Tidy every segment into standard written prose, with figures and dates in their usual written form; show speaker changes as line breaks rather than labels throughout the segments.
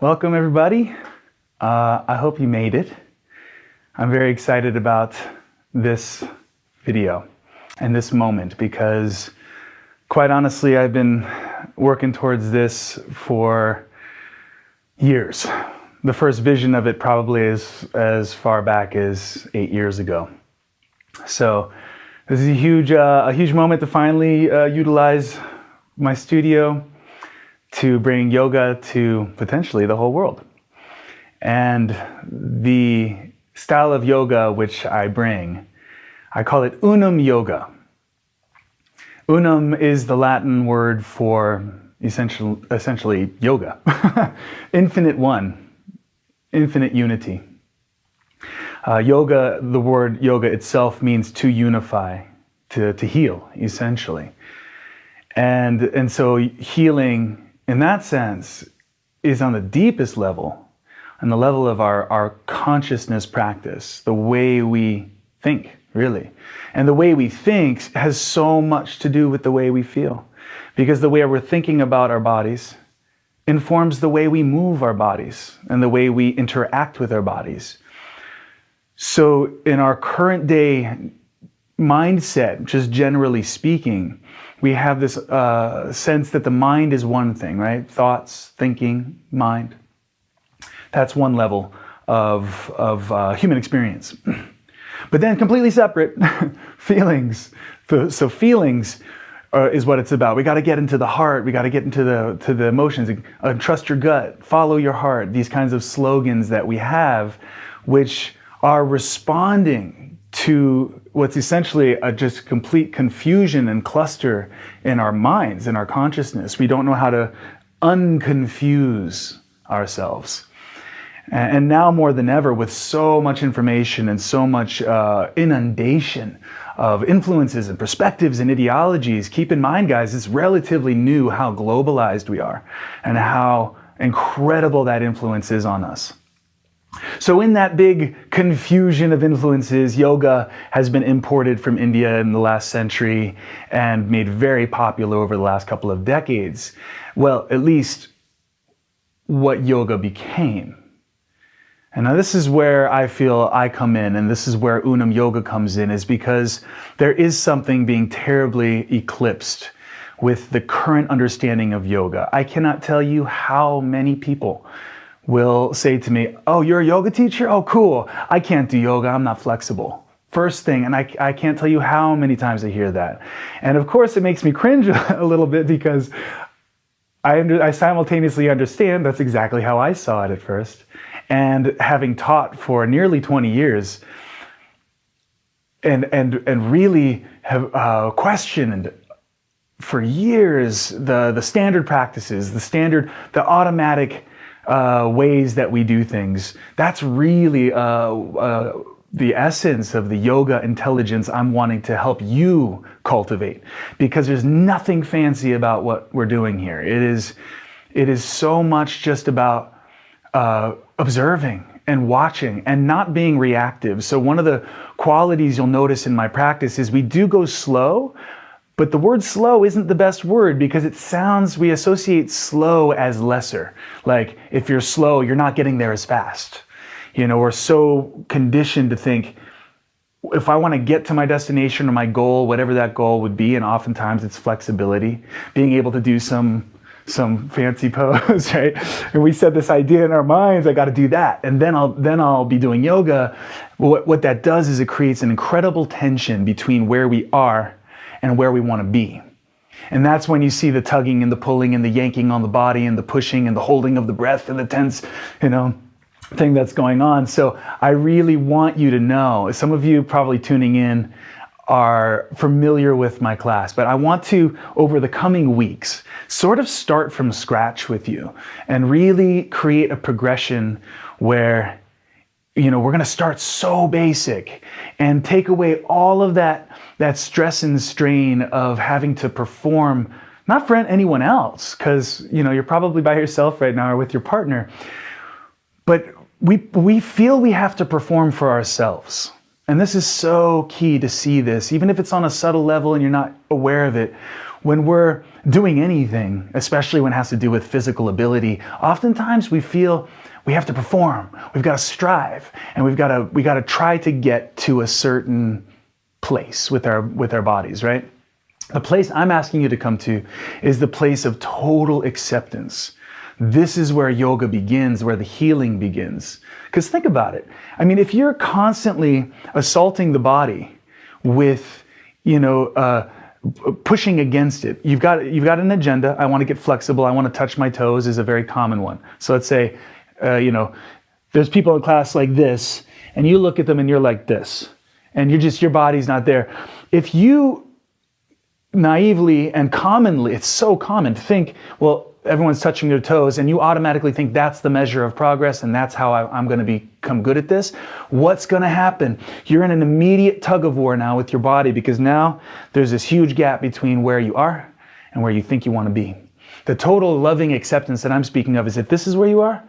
Welcome everybody. I hope you made it. I'm very excited about this video and this moment because quite honestly, I've been working towards this for years. The first vision of it probably is as far back as 8 years ago. So this is a huge moment to finally utilize my studio to bring yoga to potentially the whole world. And the style of yoga which I bring, I call it Unum yoga. Unum is the Latin word for essentially yoga. Infinite one, infinite unity. Yoga, the word yoga itself means to unify, to heal, essentially. And so healing in that sense is on the deepest level, on the level of our consciousness practice, the way we think, really. And the way we think has so much to do with the way we feel, because the way we're thinking about our bodies informs the way we move our bodies and the way we interact with our bodies. So in our current day mindset, just generally speaking, we have this sense that the mind is one thing, right? Thoughts, thinking, mind. That's one level of human experience. But then completely separate, feelings. So feelings is what it's about. We got to get into the heart. We got to get into the emotions. Trust your gut. Follow your heart. These kinds of slogans that we have, which are responding to what's essentially a just complete confusion and cluster in our minds, in our consciousness. We don't know how to unconfuse ourselves. And now more than ever, with so much information and so much inundation of influences and perspectives and ideologies, keep in mind, guys, it's relatively new how globalized we are and how incredible that influence is on us. So in that big confusion of influences, yoga has been imported from India in the last century and made very popular over the last couple of decades. Well, at least what yoga became. And now this is where I feel I come in, and this is where Unum yoga comes in, is because there is something being terribly eclipsed with the current understanding of yoga. I cannot tell you how many people will say to me, "Oh, you're a yoga teacher? Oh, cool. I can't do yoga. I'm not flexible." First thing, and I can't tell you how many times I hear that. And of course, it makes me cringe a little bit because I simultaneously understand that's exactly how I saw it at first. And having taught for nearly 20 years and really have questioned for years the standard practices, the automatic ways that we do things. That's really the essence of the yoga intelligence I'm wanting to help you cultivate, because there's nothing fancy about what we're doing here. It is so much just about observing and watching and not being reactive. So one of the qualities you'll notice in my practice is we do go slow. But the word slow isn't the best word because we associate slow as lesser. Like if you're slow, you're not getting there as fast. You know, we're so conditioned to think, if I want to get to my destination or my goal, whatever that goal would be, and oftentimes it's flexibility, being able to do some fancy pose, right? And we set this idea in our minds, I got to do that. And then I'll be doing yoga. What that does is it creates an incredible tension between where we are and where we want to be. And that's when you see the tugging and the pulling and the yanking on the body and the pushing and the holding of the breath and the tense, thing that's going on. So I really want you to know, some of you probably tuning in are familiar with my class, but I want to, over the coming weeks, sort of start from scratch with you and really create a progression where we're going to start so basic and take away all of that stress and strain of having to perform, not for anyone else, because you're probably by yourself right now or with your partner, but we feel we have to perform for ourselves. And this is so key to see this, even if it's on a subtle level and you're not aware of it. when we're doing anything, especially when it has to do with physical ability, oftentimes we feel we have to perform, we've got to strive, and we got to try to get to a certain place with our bodies, right? The place I'm asking you to come to is the place of total acceptance. This is where yoga begins, where the healing begins. Because think about it. I mean, if you're constantly assaulting the body with, pushing against it, you've got an agenda. I want to get flexible. I want to touch my toes is a very common one. So let's say, there's people in class like this, and you look at them and you're like this, and your body's not there. If you naively and commonly, it's so common to think, well, everyone's touching their toes, and you automatically think that's the measure of progress, and that's how I'm going to become good at this. What's going to happen? You're in an immediate tug of war now with your body, because now there's this huge gap between where you are and where you think you want to be. The total loving acceptance that I'm speaking of is if this is where you are,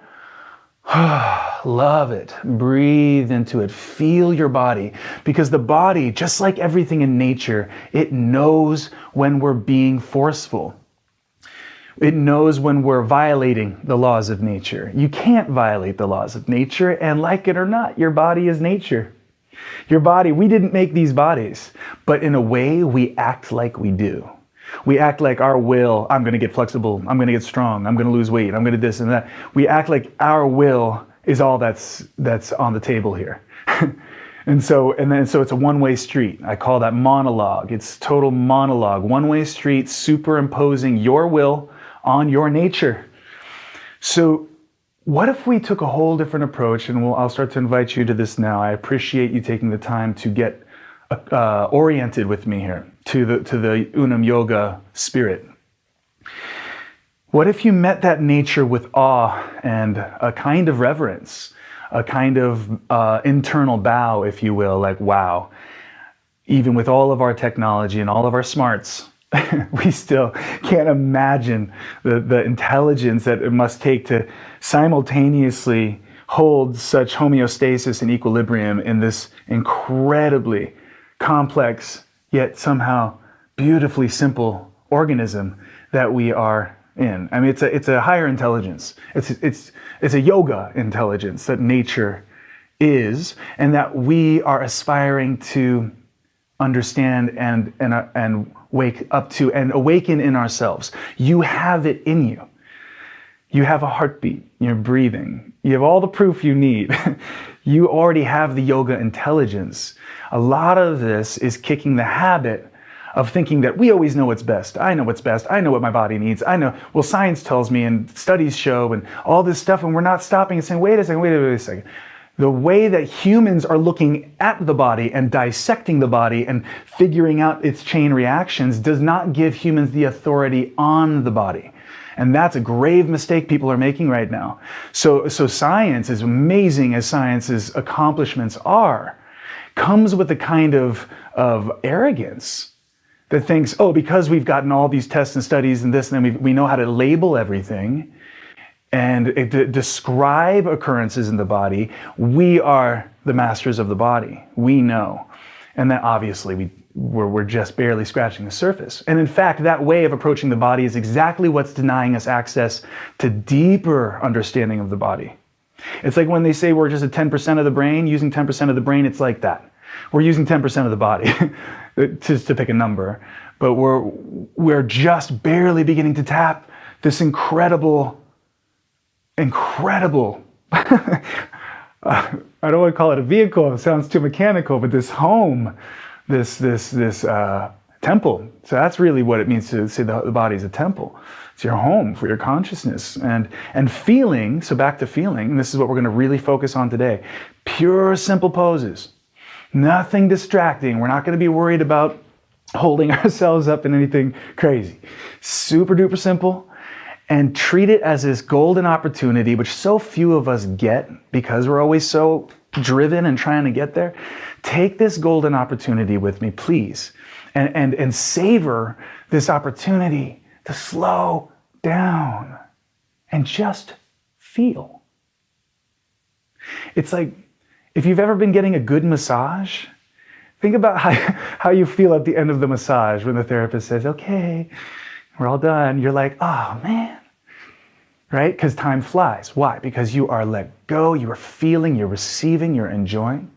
love it. Breathe into it. Feel your body. Because the body, just like everything in nature, it knows when we're being forceful. It knows when we're violating the laws of nature. You can't violate the laws of nature, and like it or not, your body is nature. Your body, we didn't make these bodies, but in a way, we act like we do. We act like our will, I'm going to get flexible, I'm going to get strong, I'm going to lose weight, I'm going to this and that. We act like our will is all that's on the table here. And so it's a one-way street. I call that monologue. It's total monologue. One-way street, superimposing your will on your nature. So what if we took a whole different approach, and I'll start to invite you to this now. I appreciate you taking the time to get oriented with me here to the Unum yoga spirit. What if you met that nature with awe and a kind of reverence, a kind of internal bow, if you will, like, wow, even with all of our technology and all of our smarts, we still can't imagine the intelligence that it must take to simultaneously hold such homeostasis and equilibrium in this incredibly complex, yet somehow beautifully simple organism that we are in. I mean, it's a higher intelligence. It's a yoga intelligence that nature is, and that we are aspiring to understand and wake up to and awaken in ourselves. You have it in you. You have a heartbeat. You're breathing. You have all the proof you need. You already have the yoga intelligence. A lot of this is kicking the habit of thinking that we always know what's best. I know what's best. I know what my body needs. I know, well, science tells me and studies show and all this stuff, and we're not stopping and saying, wait a second. The way that humans are looking at the body and dissecting the body and figuring out its chain reactions does not give humans the authority on the body. And that's a grave mistake people are making right now. So science, as amazing as science's accomplishments are, comes with a kind of arrogance that thinks, oh, because we've gotten all these tests and studies and this, and then we know how to label everything and describe occurrences in the body, we are the masters of the body. We know. And then obviously we're just barely scratching the surface. And in fact, that way of approaching the body is exactly what's denying us access to deeper understanding of the body. It's like when they say we're just at 10% of the brain, using 10% of the brain, it's like that. We're using 10% of the body, just to pick a number, but we're just barely beginning to tap this incredible, I don't want to call it a vehicle, it sounds too mechanical, but this home, this temple. So that's really what it means to say the body is a temple. It's your home for your consciousness and feeling. So back to feeling, and this is what we're going to really focus on today. Pure, simple poses. Nothing distracting. We're not going to be worried about holding ourselves up in anything crazy. Super duper simple. And treat it as this golden opportunity, which so few of us get because we're always so driven and trying to get there. Take this golden opportunity with me, please, and savor this opportunity to slow down and just feel. It's like if you've ever been getting a good massage, Think about how you feel at the end of the massage when the therapist says, okay, we're all done. You're like, oh man, right? Because time flies. Why? Because you are let go, you are feeling, you're receiving, you're enjoying.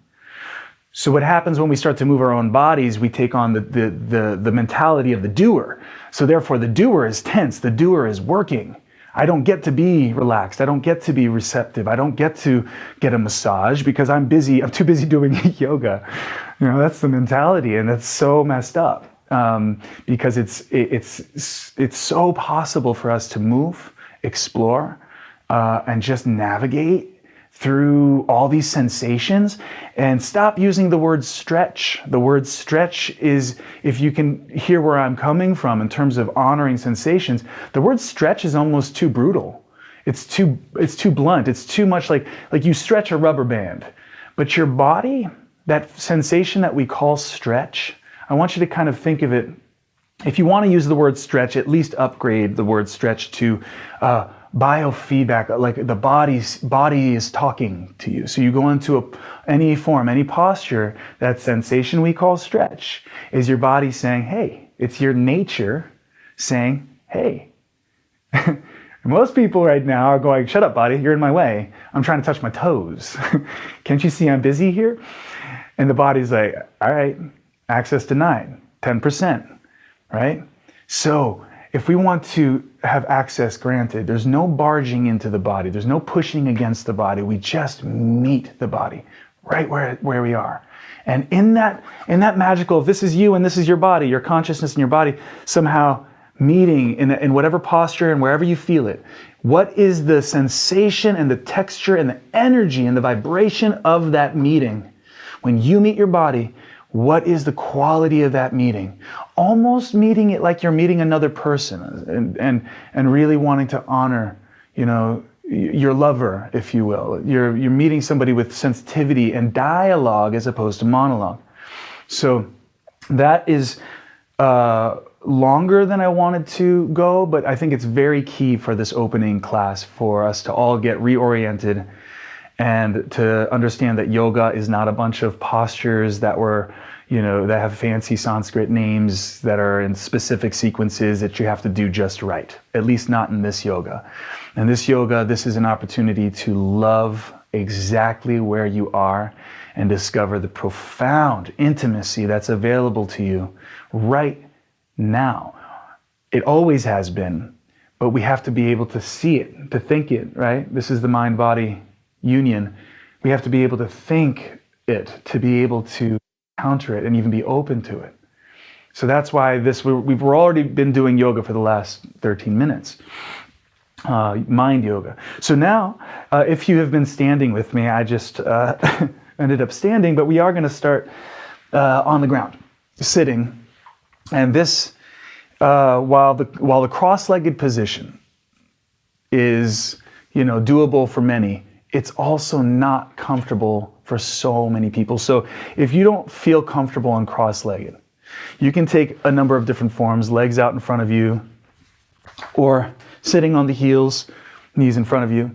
So what happens when we start to move our own bodies, we take on the mentality of the doer. So therefore the doer is tense, the doer is working. I don't get to be relaxed. I don't get to be receptive. I don't get to get a massage because I'm busy. I'm too busy doing yoga. You know, that's the mentality, and that's so messed up because it's so possible for us to move, explore, and just navigate through all these sensations, and stop using the word stretch. The word stretch is, if you can hear where I'm coming from in terms of honoring sensations, the word stretch is almost too brutal. It's too blunt. It's too much like you stretch a rubber band. But your body, that sensation that we call stretch, I want you to kind of think of it. If you want to use the word stretch, at least upgrade the word stretch to biofeedback, like the body is talking to you. So you go into any form, any posture, that sensation we call stretch is your body saying, hey. It's your nature saying, hey. Most people right now are going, shut up, body, you're in my way. I'm trying to touch my toes. Can't you see I'm busy here? And the body's like, all right, access denied, 10%, right? So if we want to have access granted, there's no barging into the body. There's no pushing against the body. We just meet the body right where we are. And in that magical, this is you and this is your body, your consciousness and your body, somehow meeting in whatever posture and wherever you feel it. What is the sensation and the texture and the energy and the vibration of that meeting? When you meet your body, what is the quality of that meeting? Almost meeting it like you're meeting another person and really wanting to honor, you know, your lover, if you will. You're meeting somebody with sensitivity and dialogue as opposed to monologue. So that is longer than I wanted to go, but I think it's very key for this opening class for us to all get reoriented and to understand that yoga is not a bunch of postures that that have fancy Sanskrit names that are in specific sequences that you have to do just right, at least not in this yoga. In this yoga, this is an opportunity to love exactly where you are and discover the profound intimacy that's available to you right now. It always has been, but we have to be able to see it, to think it, right? This is the mind-body union. We have to be able to think it, to be able to counter it and even be open to it. So that's why we've already been doing yoga for the last 13 minutes, mind yoga. So now, if you have been standing with me, I just ended up standing, but we are going to start on the ground, sitting. And this, while the cross-legged position is, doable for many, it's also not comfortable for so many people. So if you don't feel comfortable on cross-legged, you can take a number of different forms, legs out in front of you, or sitting on the heels, knees in front of you.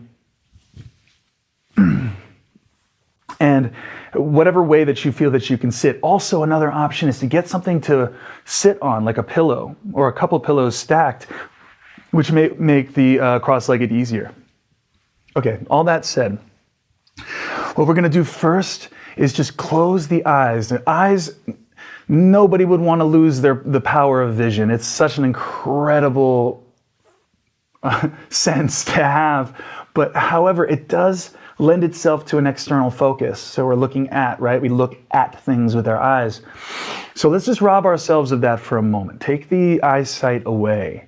And whatever way that you feel that you can sit. Also, another option is to get something to sit on, like a pillow or a couple pillows stacked, which may make the cross-legged easier. Okay, all that said, what we're going to do first is just close the eyes. The eyes, nobody would want to lose the power of vision. It's such an incredible sense to have. But however, it does lend itself to an external focus. So we're looking at, right? We look at things with our eyes. So let's just rob ourselves of that for a moment. Take the eyesight away.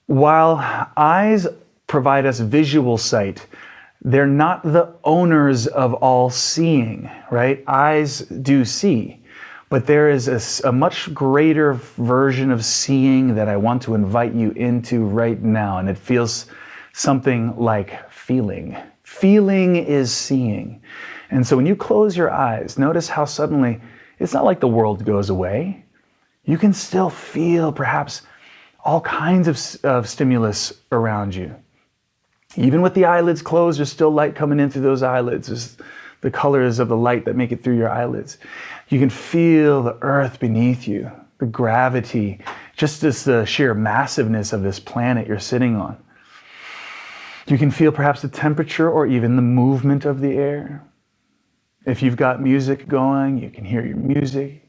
While eyes provide us visual sight, they're not the owners of all seeing, right? Eyes do see, but there is a much greater version of seeing that I want to invite you into right now, and it feels something like feeling. Feeling is seeing. And so when you close your eyes, notice how suddenly, it's not like the world goes away. You can still feel perhaps all kinds of stimulus around you. Even with the eyelids closed, there's still light coming in through those eyelids. There's the colors of the light that make it through your eyelids. You can feel the earth beneath you, the gravity, just as the sheer massiveness of this planet you're sitting on. You can feel perhaps the temperature or even the movement of the air. If you've got music going, you can hear your music.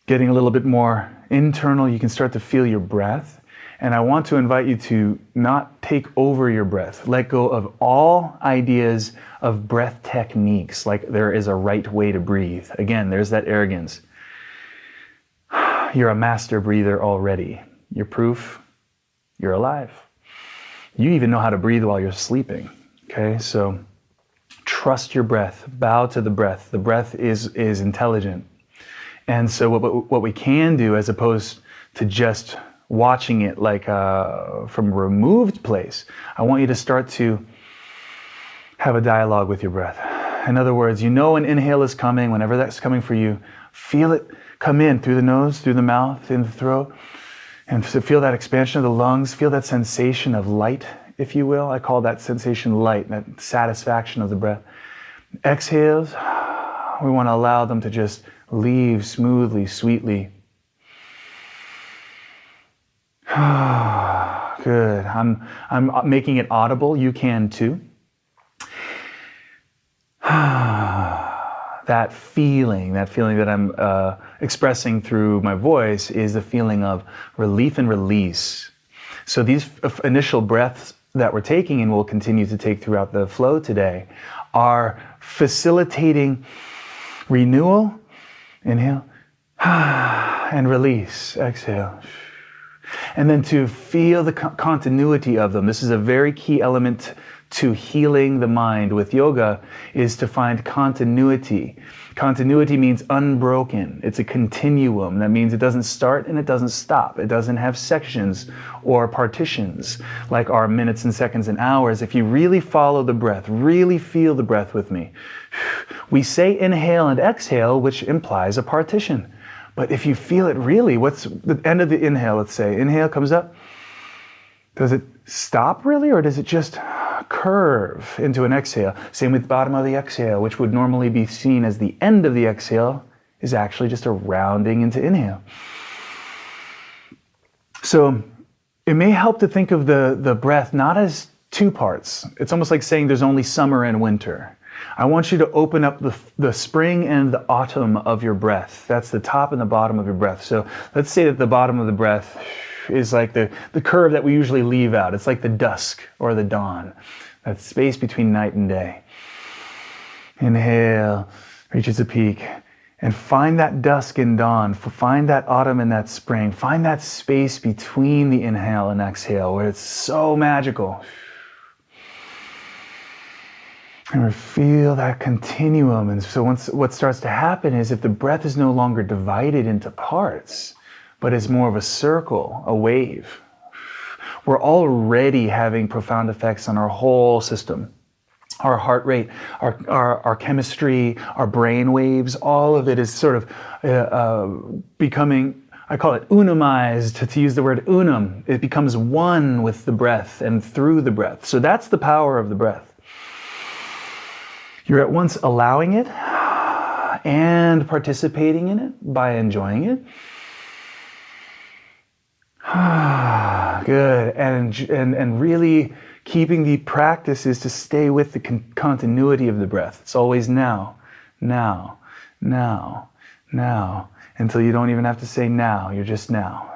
Getting a little bit more internal, you can start to feel your breath. And I want to invite you to not take over your breath. Let go of all ideas of breath techniques, like there is a right way to breathe. Again, there's that arrogance. You're a master breather already. You're proof you're alive. You even know how to breathe while you're sleeping. Okay, so trust your breath. Bow to the breath. The breath is intelligent. And so what we can do, as opposed to just watching it like from a removed place, I want you to start to have a dialogue with your breath. In other words, you know an inhale is coming. Whenever that's coming for you, feel it come in through the nose, through the mouth, in the throat. And so feel that expansion of the lungs. Feel that sensation of light, if you will. I call that sensation light, that satisfaction of the breath. Exhales, we want to allow them to just leave smoothly, sweetly. Good. I'm making it audible. You can too. That feeling that I'm expressing through my voice is the feeling of relief and release. So these initial breaths that we're taking and we'll continue to take throughout the flow today are facilitating renewal, inhale, and release, exhale. And then to feel the continuity of them. This is a very key element to healing the mind with yoga, is to find continuity. Continuity means unbroken. It's a continuum. That means it doesn't start and it doesn't stop. It doesn't have sections or partitions like our minutes and seconds and hours. If you really follow the breath, really feel the breath with me. We say inhale and exhale, which implies a partition. But if you feel it really, what's the end of the inhale? Let's say inhale comes up. Does it stop really, or does it just curve into an exhale? Same with bottom of the exhale, which would normally be seen as the end of the exhale, is actually just a rounding into inhale. So it may help to think of the breath not as two parts. It's almost like saying there's only summer and winter. I want you to open up the spring and the autumn of your breath. That's the top and the bottom of your breath. So let's say that the bottom of the breath is like the curve that we usually leave out. It's like the dusk or the dawn, that space between night and day. Inhale, reaches a peak, and find that dusk and dawn. Find that autumn and that spring. Find that space between the inhale and exhale where it's so magical. And we feel that continuum. And so what starts to happen is, if the breath is no longer divided into parts, but is more of a circle, a wave, we're already having profound effects on our whole system. Our heart rate, our chemistry, our brain waves, all of it is sort of becoming, I call it unumized, to use the word unum. It becomes one with the breath and through the breath. So that's the power of the breath. You're at once allowing it and participating in it by enjoying it. Good. And really keeping the practice is to stay with the continuity of the breath. It's always now, now, now, now, until you don't even have to say now. You're just now.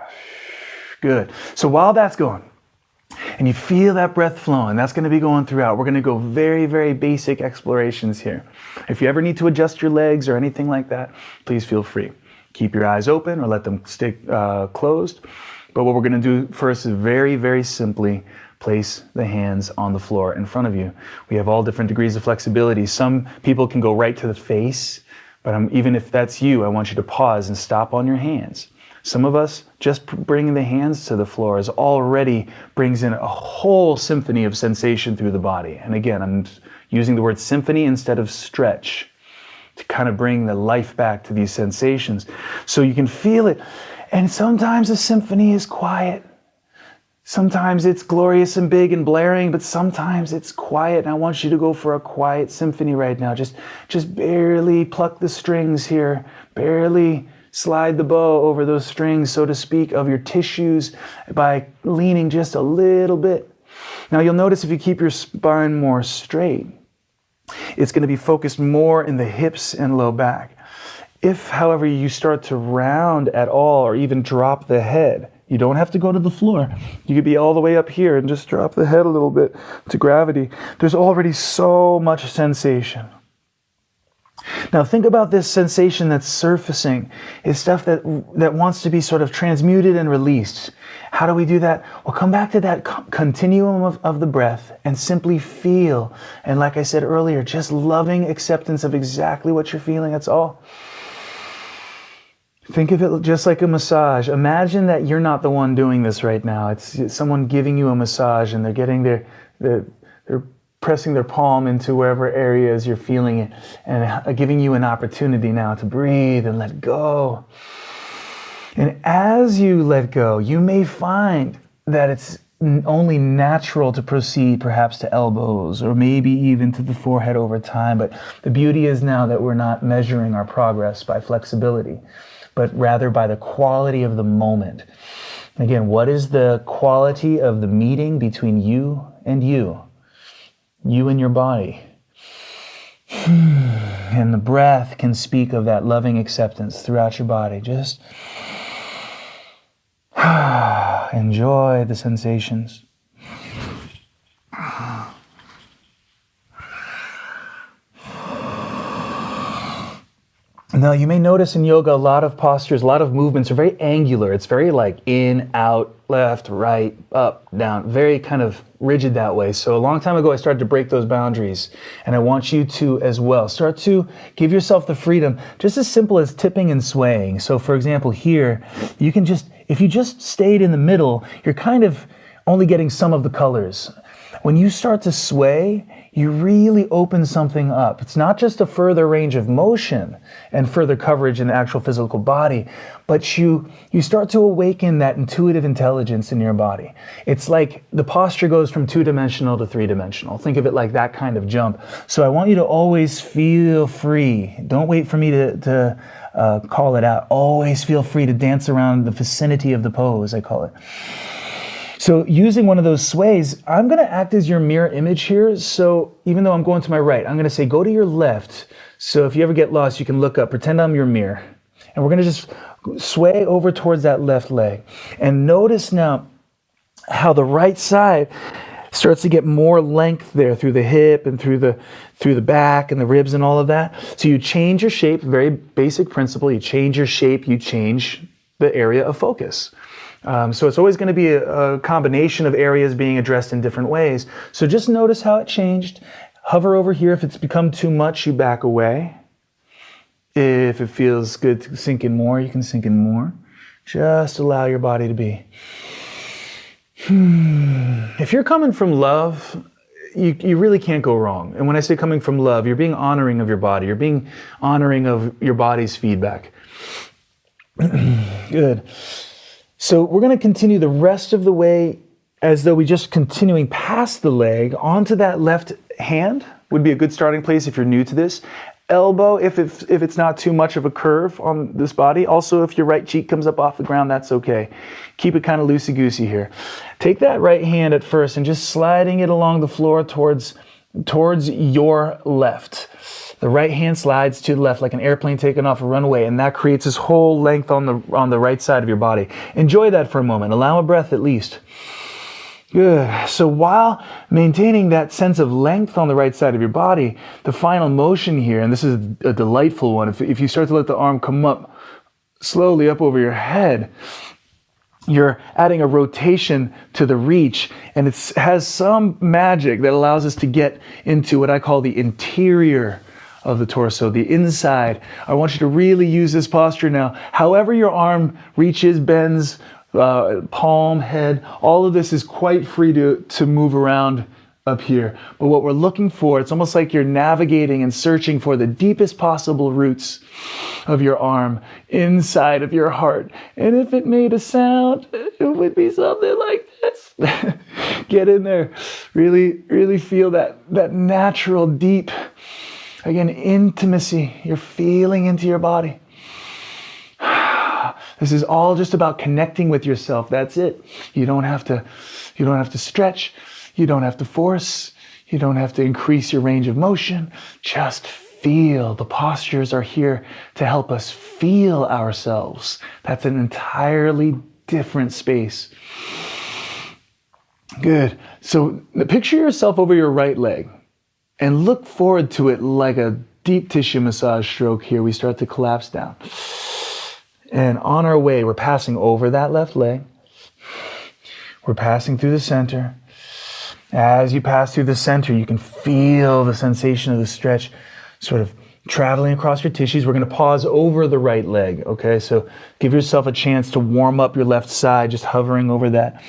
Good. So while that's going, and you feel that breath flowing, that's going to be going throughout. We're going to go very, very basic explorations here. If you ever need to adjust your legs or anything like that, please feel free. Keep your eyes open or let them stay closed. But what we're going to do first is very, very simply place the hands on the floor in front of you. We have all different degrees of flexibility. Some people can go right to the face, but even if that's you, I want you to pause and stop on your hands. Some of us, just bringing the hands to the floor already brings in a whole symphony of sensation through the body. And again, I'm using the word symphony instead of stretch to kind of bring the life back to these sensations. So you can feel it. And sometimes the symphony is quiet. Sometimes it's glorious and big and blaring, but sometimes it's quiet. And I want you to go for a quiet symphony right now. Just barely pluck the strings here. Barely slide the bow over those strings, so to speak, of your tissues by leaning just a little bit. Now you'll notice if you keep your spine more straight, it's going to be focused more in the hips and low back. If, however, you start to round at all or even drop the head, you don't have to go to the floor. You could be all the way up here and just drop the head a little bit to gravity. There's already so much sensation. Now think about this sensation that's surfacing. It's stuff that wants to be sort of transmuted and released. How do we do that? Well, come back to that continuum of the breath and simply feel. And like I said earlier, just loving acceptance of exactly what you're feeling, that's all. Think of it just like a massage. Imagine that you're not the one doing this right now. It's someone giving you a massage, and they're pressing their palm into wherever areas you're feeling it, and giving you an opportunity now to breathe and let go. And as you let go, you may find that it's only natural to proceed perhaps to elbows or maybe even to the forehead over time. But the beauty is now that we're not measuring our progress by flexibility, but rather by the quality of the moment. Again, what is the quality of the meeting between you and you? You and your body. And the breath can speak of that loving acceptance throughout your body. Just enjoy the sensations. Now, you may notice in yoga, a lot of postures, a lot of movements are very angular. It's very like in, out, left, right, up, down, very kind of rigid that way. So a long time ago, I started to break those boundaries, and I want you to as well. Start to give yourself the freedom, just as simple as tipping and swaying. So for example, here, you can just, if you just stayed in the middle, you're kind of only getting some of the colors. When you start to sway, you really open something up. It's not just a further range of motion and further coverage in the actual physical body, but you start to awaken that intuitive intelligence in your body. It's like the posture goes from 2-dimensional to 3-dimensional. Think of it like that kind of jump. So I want you to always feel free. Don't wait for me to call it out. Always feel free to dance around the vicinity of the pose, I call it. So using one of those sways, I'm going to act as your mirror image here. So even though I'm going to my right, I'm going to say, go to your left. So if you ever get lost, you can look up, pretend I'm your mirror. And we're going to just sway over towards that left leg. And notice now how the right side starts to get more length there through the hip and through the back and the ribs and all of that. So you change your shape, very basic principle. You change your shape, you change the area of focus. So it's always going to be a combination of areas being addressed in different ways. So just notice how it changed. Hover over here. If it's become too much, you back away. If it feels good to sink in more, you can sink in more. Just allow your body to be. If you're coming from love, you really can't go wrong. And when I say coming from love, you're being honoring of your body. You're being honoring of your body's feedback. Good. So we're going to continue the rest of the way as though we just continuing past the leg onto that left hand would be a good starting place if you're new to this. Elbow, if it's not too much of a curve on this body. Also, if your right cheek comes up off the ground, that's okay. Keep it kind of loosey-goosey here. Take that right hand at first and just sliding it along the floor towards your left. The right hand slides to the left like an airplane taking off a runway, and that creates this whole length on the right side of your body. Enjoy that for a moment. Allow a breath at least. Good. So while maintaining that sense of length on the right side of your body, the final motion here, and this is a delightful one, if you start to let the arm come up slowly up over your head, you're adding a rotation to the reach, and it has some magic that allows us to get into what I call the interior of the torso, the inside. I want you to really use this posture now. However your arm reaches, bends, palm, head, all of this is quite free to move around up here. But what we're looking for, it's almost like you're navigating and searching for the deepest possible roots of your arm inside of your heart. And if it made a sound, it would be something like this. Get in there. Really, really feel that natural, deep, again, intimacy. You're feeling into your body. This is all just about connecting with yourself. That's it. You don't have to stretch. You don't have to force. You don't have to increase your range of motion. Just feel. The postures are here to help us feel ourselves. That's an entirely different space. Good. So picture yourself over your right leg and look forward to it like a deep tissue massage stroke here. We start to collapse down. And on our way, we're passing over that left leg. We're passing through the center. As you pass through the center, you can feel the sensation of the stretch sort of traveling across your tissues. We're going to pause over the right leg, okay? So give yourself a chance to warm up your left side, just hovering over that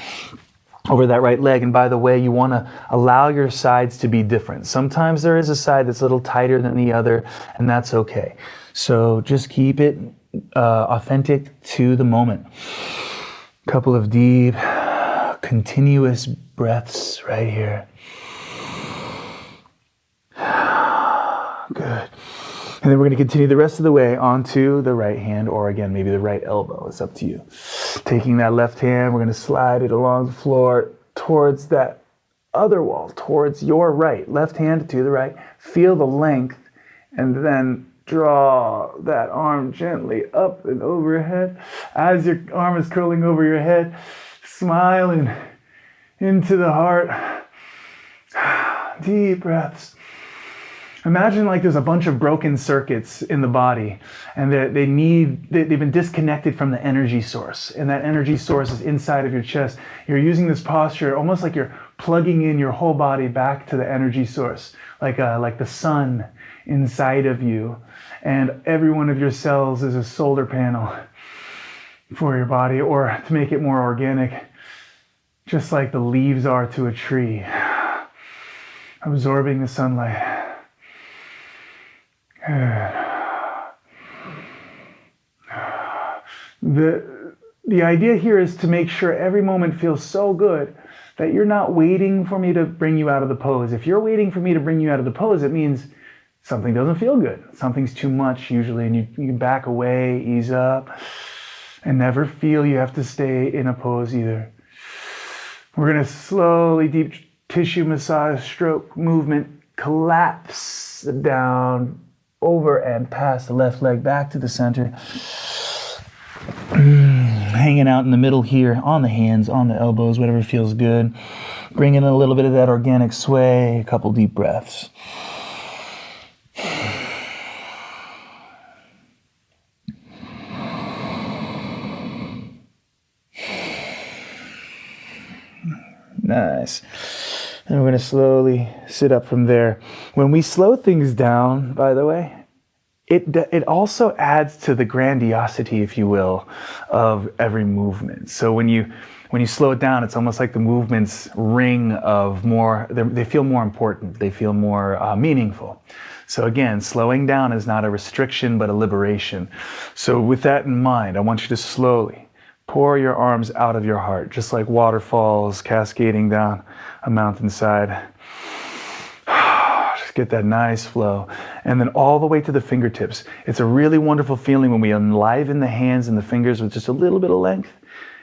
right leg. And by the way, you want to allow your sides to be different. Sometimes there is a side that's a little tighter than the other, and that's okay. So just keep it authentic to the moment. A couple of deep, continuous breaths right here. Good. And then we're going to continue the rest of the way onto the right hand, or again, maybe the right elbow. It's up to you. Taking that left hand, we're going to slide it along the floor towards that other wall, towards your right. Left hand to the right. Feel the length, and then draw that arm gently up and overhead. As your arm is curling over your head, smiling into the heart. Deep breaths. Imagine like there's a bunch of broken circuits in the body, and they've been disconnected from the energy source, and that energy source is inside of your chest. You're using this posture almost like you're plugging in your whole body back to the energy source, like the sun inside of you, and every one of your cells is a solar panel for your body, or to make it more organic, just like the leaves are to a tree, absorbing the sunlight. The idea here is to make sure every moment feels so good that you're not waiting for me to bring you out of the pose. If you're waiting for me to bring you out of the pose, it means something doesn't feel good. Something's too much usually, and you can back away, ease up, and never feel you have to stay in a pose either. We're going to slowly, deep tissue massage stroke movement, collapse down over and past the left leg back to the center. Hanging out in the middle here, on the hands, on the elbows, whatever feels good. Bring in a little bit of that organic sway, a couple deep breaths. Nice. And we're going to slowly sit up from there. When we slow things down, by the way, it also adds to the grandiosity, if you will, of every movement. So when you slow it down, it's almost like the movements ring of more, they feel more important. They feel more meaningful. So again, slowing down is not a restriction, but a liberation. So with that in mind, I want you to slowly pour your arms out of your heart, just like waterfalls cascading down a mountainside. Just get that nice flow. And then all the way to the fingertips. It's a really wonderful feeling when we enliven the hands and the fingers with just a little bit of length.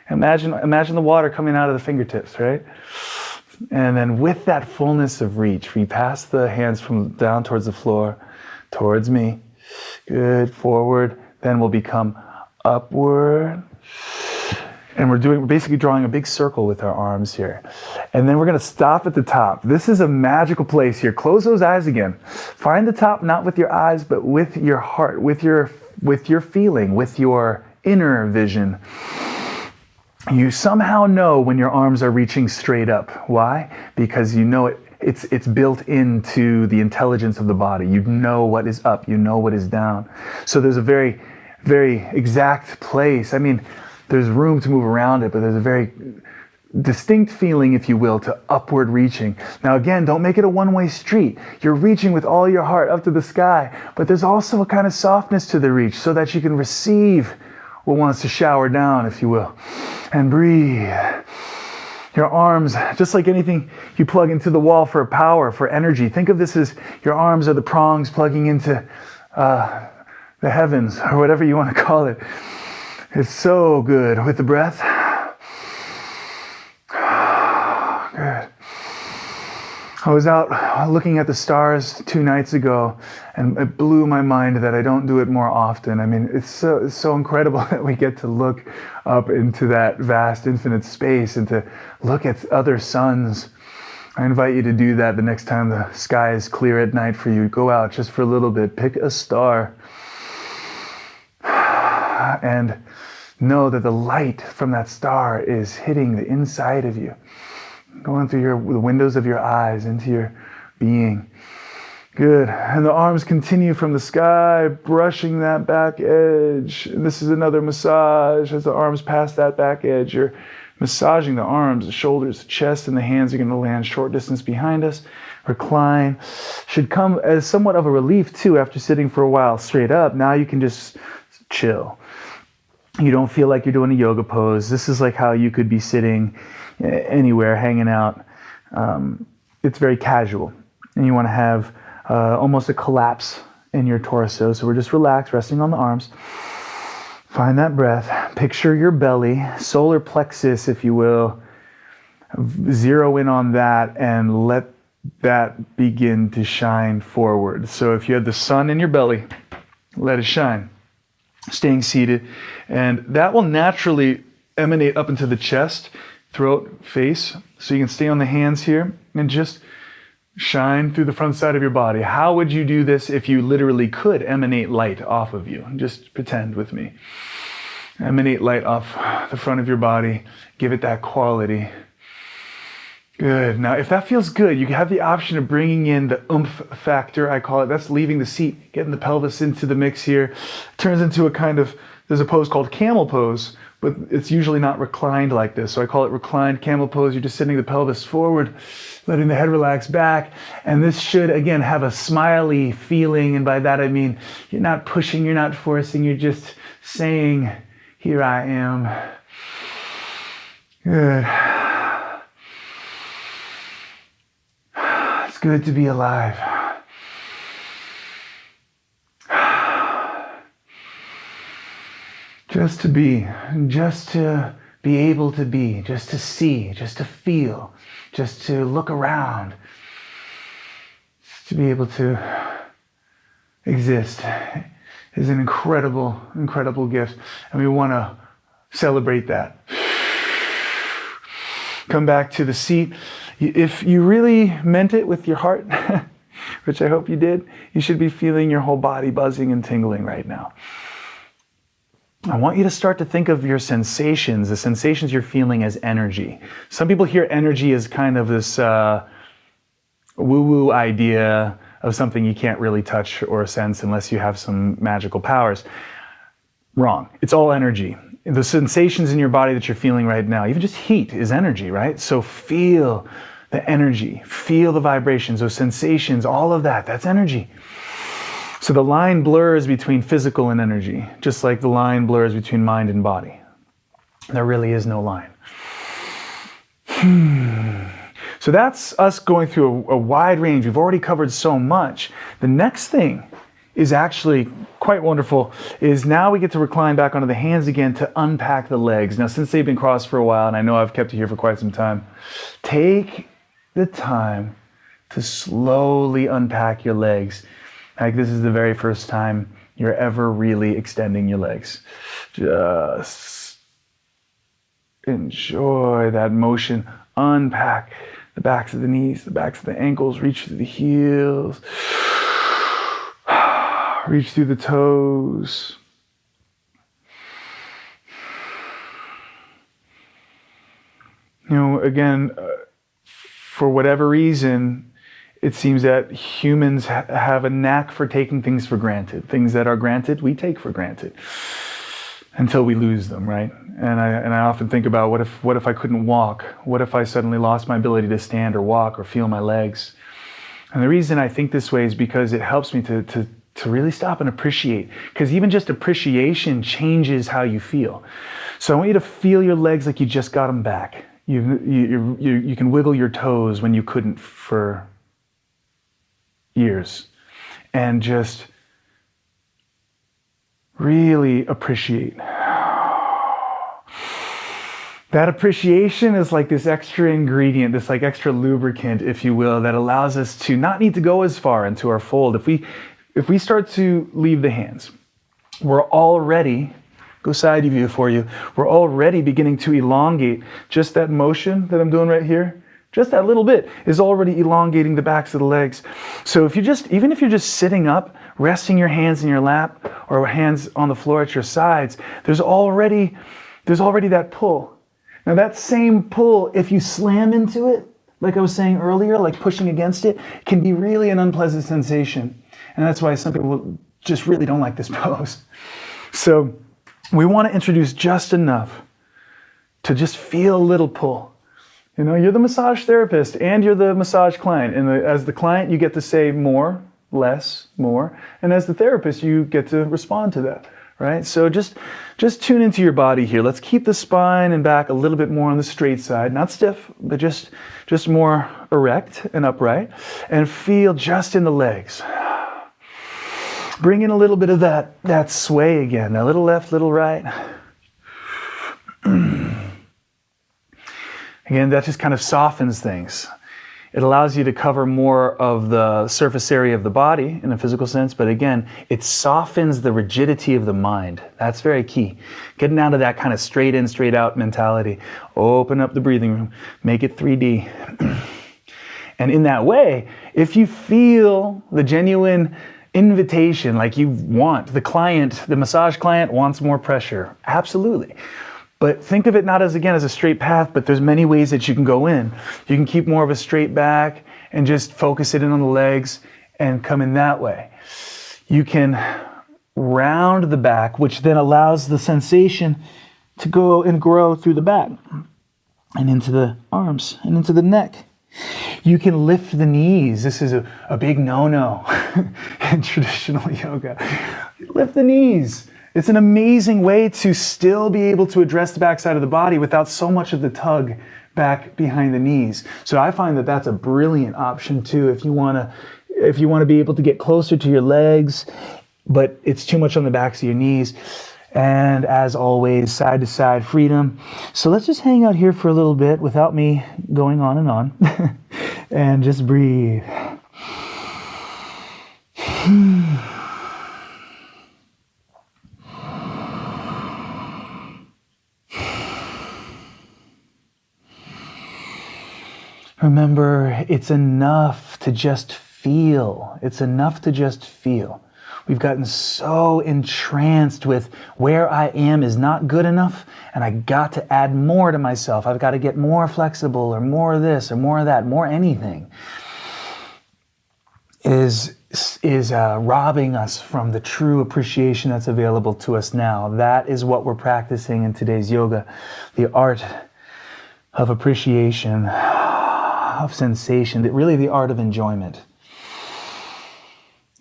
Imagine the water coming out of the fingertips, right? And then with that fullness of reach, we pass the hands from down towards the floor, towards me. Good, forward. Then we'll become upward. And we're basically drawing a big circle with our arms here. And then we're going to stop at the top. This is a magical place here. Close those eyes again. Find the top, not with your eyes, but with your heart, with your feeling, with your inner vision. You somehow know when your arms are reaching straight up. Why? Because you know it's built into the intelligence of the body. You know what is up. You know what is down. So there's a very, very exact place. I mean, there's room to move around it, but there's a very distinct feeling, if you will, to upward reaching. Now again, don't make it a one-way street. You're reaching with all your heart up to the sky, but there's also a kind of softness to the reach so that you can receive what wants to shower down, if you will. And breathe. Your arms, just like anything you plug into the wall for power, for energy, think of this as your arms are the prongs plugging into the heavens, or whatever you want to call it. It's so good. With the breath. Good. I was out looking at the stars 2 nights ago, and it blew my mind that I don't do it more often. I mean, it's so incredible that we get to look up into that vast infinite space and to look at other suns. I invite you to do that the next time the sky is clear at night for you. Go out just for a little bit, pick a star, and know that the light from that star is hitting the inside of you, going through the windows of your eyes into your being. Good. And the arms continue from the sky, brushing that back edge. And this is another massage. As the arms pass that back edge, you're massaging the arms, the shoulders, the chest, and the hands are going to land short distance behind us. Recline. Should come as somewhat of a relief too after sitting for a while straight up. Now you can just chill. You don't feel like you're doing a yoga pose. This is like how you could be sitting anywhere, hanging out. It's very casual. And you want to have almost a collapse in your torso. So we're just relaxed, resting on the arms. Find that breath. Picture your belly, solar plexus, if you will. Zero in on that and let that begin to shine forward. So if you had the sun in your belly, let it shine. Staying seated. And that will naturally emanate up into the chest, throat, face. So you can stay on the hands here and just shine through the front side of your body. How would you do this if you literally could emanate light off of you? Just pretend with me. Emanate light off the front of your body. Give it that quality. Good. Now, if that feels good, you have the option of bringing in the oomph factor, I call it. That's leaving the seat, getting the pelvis into the mix here. It turns into a kind of, there's a pose called camel pose, but it's usually not reclined like this. So I call it reclined camel pose. You're just sending the pelvis forward, letting the head relax back. And this should, again, have a smiley feeling. And by that, I mean, you're not pushing, you're not forcing, you're just saying, here I am. Good. It's good to be alive. Just to be able to be, just to see, just to feel, just to look around, just to be able to exist is an incredible, incredible gift. And we want to celebrate that. Come back to the seat. If you really meant it with your heart, which I hope you did, you should be feeling your whole body buzzing and tingling right now. I want you to start to think of your sensations, the sensations you're feeling as energy. Some people hear energy as kind of this woo-woo idea of something you can't really touch or sense unless you have some magical powers. Wrong. It's all energy. The sensations in your body that you're feeling right now, even just heat is energy, right? So feel the energy, feel the vibrations, those sensations, all of that, that's energy. So the line blurs between physical and energy, just like the line blurs between mind and body. There really is no line. So that's us going through a wide range. We've already covered so much. The next thing is actually quite wonderful, is now we get to recline back onto the hands again to unpack the legs. Now, since they've been crossed for a while, and I know I've kept you here for quite some time, take the time to slowly unpack your legs. Like this is the very first time you're ever really extending your legs. Just enjoy that motion. Unpack the backs of the knees, the backs of the ankles, reach through the heels. Reach through the toes. You know, again, for whatever reason, it seems that humans have a knack for taking things for granted. Things that are granted, we take for granted. until we lose them, right? And I often think about what if I couldn't walk? What if I suddenly lost my ability to stand or walk or feel my legs? And the reason I think this way is because it helps me to really stop and appreciate. Because even just appreciation changes how you feel. So I want you to feel your legs like you just got them back. You can wiggle your toes when you couldn't for years. And just really appreciate. That appreciation is like this extra ingredient, this like extra lubricant, if you will, that allows us to not need to go as far into our fold. If we start to leave the hands, we're already, go side view for you, we're already beginning to elongate. Just that motion that I'm doing right here, just that little bit is already elongating the backs of the legs. So even if you're just sitting up, resting your hands in your lap or hands on the floor at your sides, there's already that pull. Now that same pull, if you slam into it, like I was saying earlier, like pushing against it, can be really an unpleasant sensation. And that's why some people just really don't like this pose. So we want to introduce just enough to just feel a little pull. You know, you're the massage therapist and you're the massage client. And as the client, you get to say more, less, more. And as the therapist, you get to respond to that. Right? So just tune into your body here. Let's keep the spine and back a little bit more on the straight side, not stiff, but just more erect and upright, and feel just in the legs. Bring in a little bit of that sway again, a little left, little right. Again, that just kind of softens things. It allows you to cover more of the surface area of the body in a physical sense, but again, it softens the rigidity of the mind. That's very key. Getting out of that kind of straight in, straight out mentality. Open up the breathing room, make it 3D. And in that way, if you feel the genuine invitation, like you want, the massage client wants more pressure, absolutely. But think of it not as a straight path, but there's many ways that you can go in. You can keep more of a straight back and just focus it in on the legs and come in that way. You can round the back, which then allows the sensation to go and grow through the back and into the arms and into the neck. You can lift the knees. This is a big no-no in traditional yoga. Lift the knees. It's an amazing way to still be able to address the backside of the body without so much of the tug back behind the knees. So I find that that's a brilliant option too if you want to be able to get closer to your legs, but it's too much on the backs of your knees. And as always, side to side freedom. So let's just hang out here for a little bit without me going on and on. And just breathe. Remember, it's enough to just feel. It's enough to just feel. We've gotten so entranced with where I am is not good enough, and I got to add more to myself. I've got to get more flexible, or more of this, or more of that, more anything. Is robbing us from the true appreciation that's available to us now. That is what we're practicing in today's yoga, the art of appreciation, of sensation, really the art of enjoyment.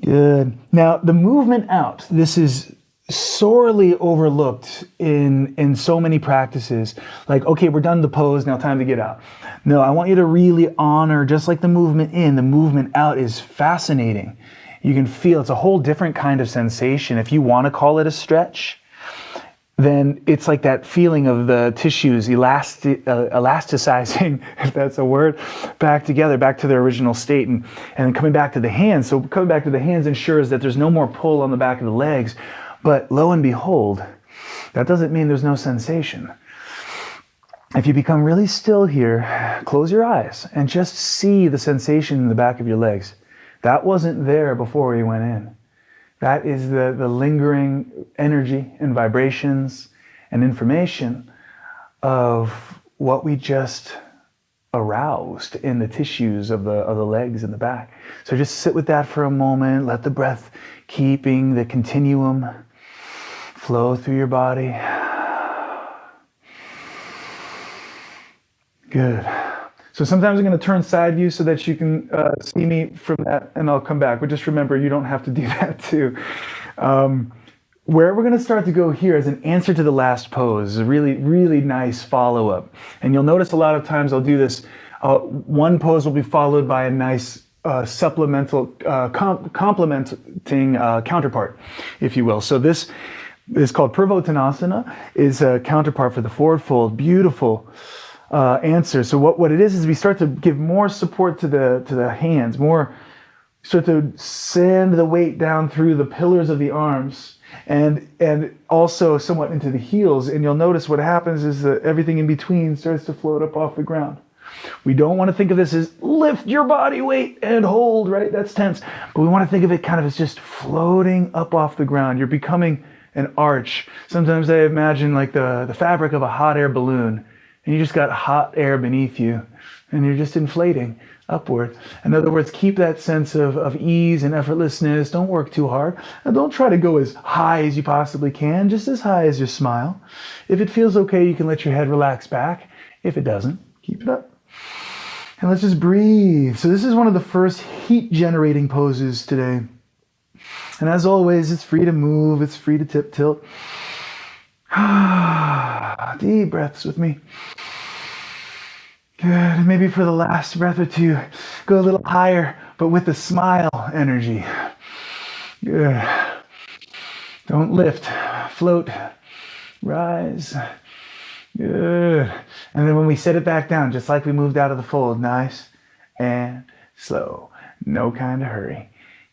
Good. Now, the movement out, this is sorely overlooked in so many practices. Like, okay, we're done the pose, now time to get out. No, I want you to really honor, just like the movement in, the movement out is fascinating. You can feel it's a whole different kind of sensation. If you want to call it a stretch, then it's like that feeling of the tissues elasticizing, if that's a word, back together, back to their original state, and then coming back to the hands. So coming back to the hands ensures that there's no more pull on the back of the legs. But lo and behold, that doesn't mean there's no sensation. If you become really still here, close your eyes and just see the sensation in the back of your legs. That wasn't there before we went in. That is the lingering energy and vibrations and information of what we just aroused in the tissues of the legs and the back. So just sit with that for a moment. Let the breath keeping the continuum flow flow through your body. Good. So sometimes I'm going to turn side view so that you can see me from that, and I'll come back. But just remember, you don't have to do that too. Where we're going to start to go here is an answer to the last pose, a really, really nice follow-up. And you'll notice a lot of times I'll do this. One pose will be followed by a nice supplemental, complementing counterpart, if you will. So this is called Purvottanasana, is a counterpart for the forward fold. Beautiful answer. So what it is we start to give more support to the hands, more start to send the weight down through the pillars of the arms, and also somewhat into the heels. And you'll notice what happens is that everything in between starts to float up off the ground. We don't want to think of this as lift your body weight and hold, right? That's tense. But we want to think of it kind of as just floating up off the ground. You're becoming an arch. Sometimes I imagine like the fabric of a hot air balloon, and you just got hot air beneath you, and you're just inflating upward. In other words, keep that sense of ease and effortlessness. Don't work too hard. And don't try to go as high as you possibly can, just as high as your smile. If it feels okay, you can let your head relax back. If it doesn't, keep it up. And let's just breathe. So this is one of the first heat-generating poses today. And as always, it's free to move. It's free to tilt. Deep breaths with me. Good. And maybe for the last breath or two, go a little higher, but with the smile energy. Good. Don't lift. Float. Rise. Good. And then when we set it back down, just like we moved out of the fold, nice and slow. No kind of hurry.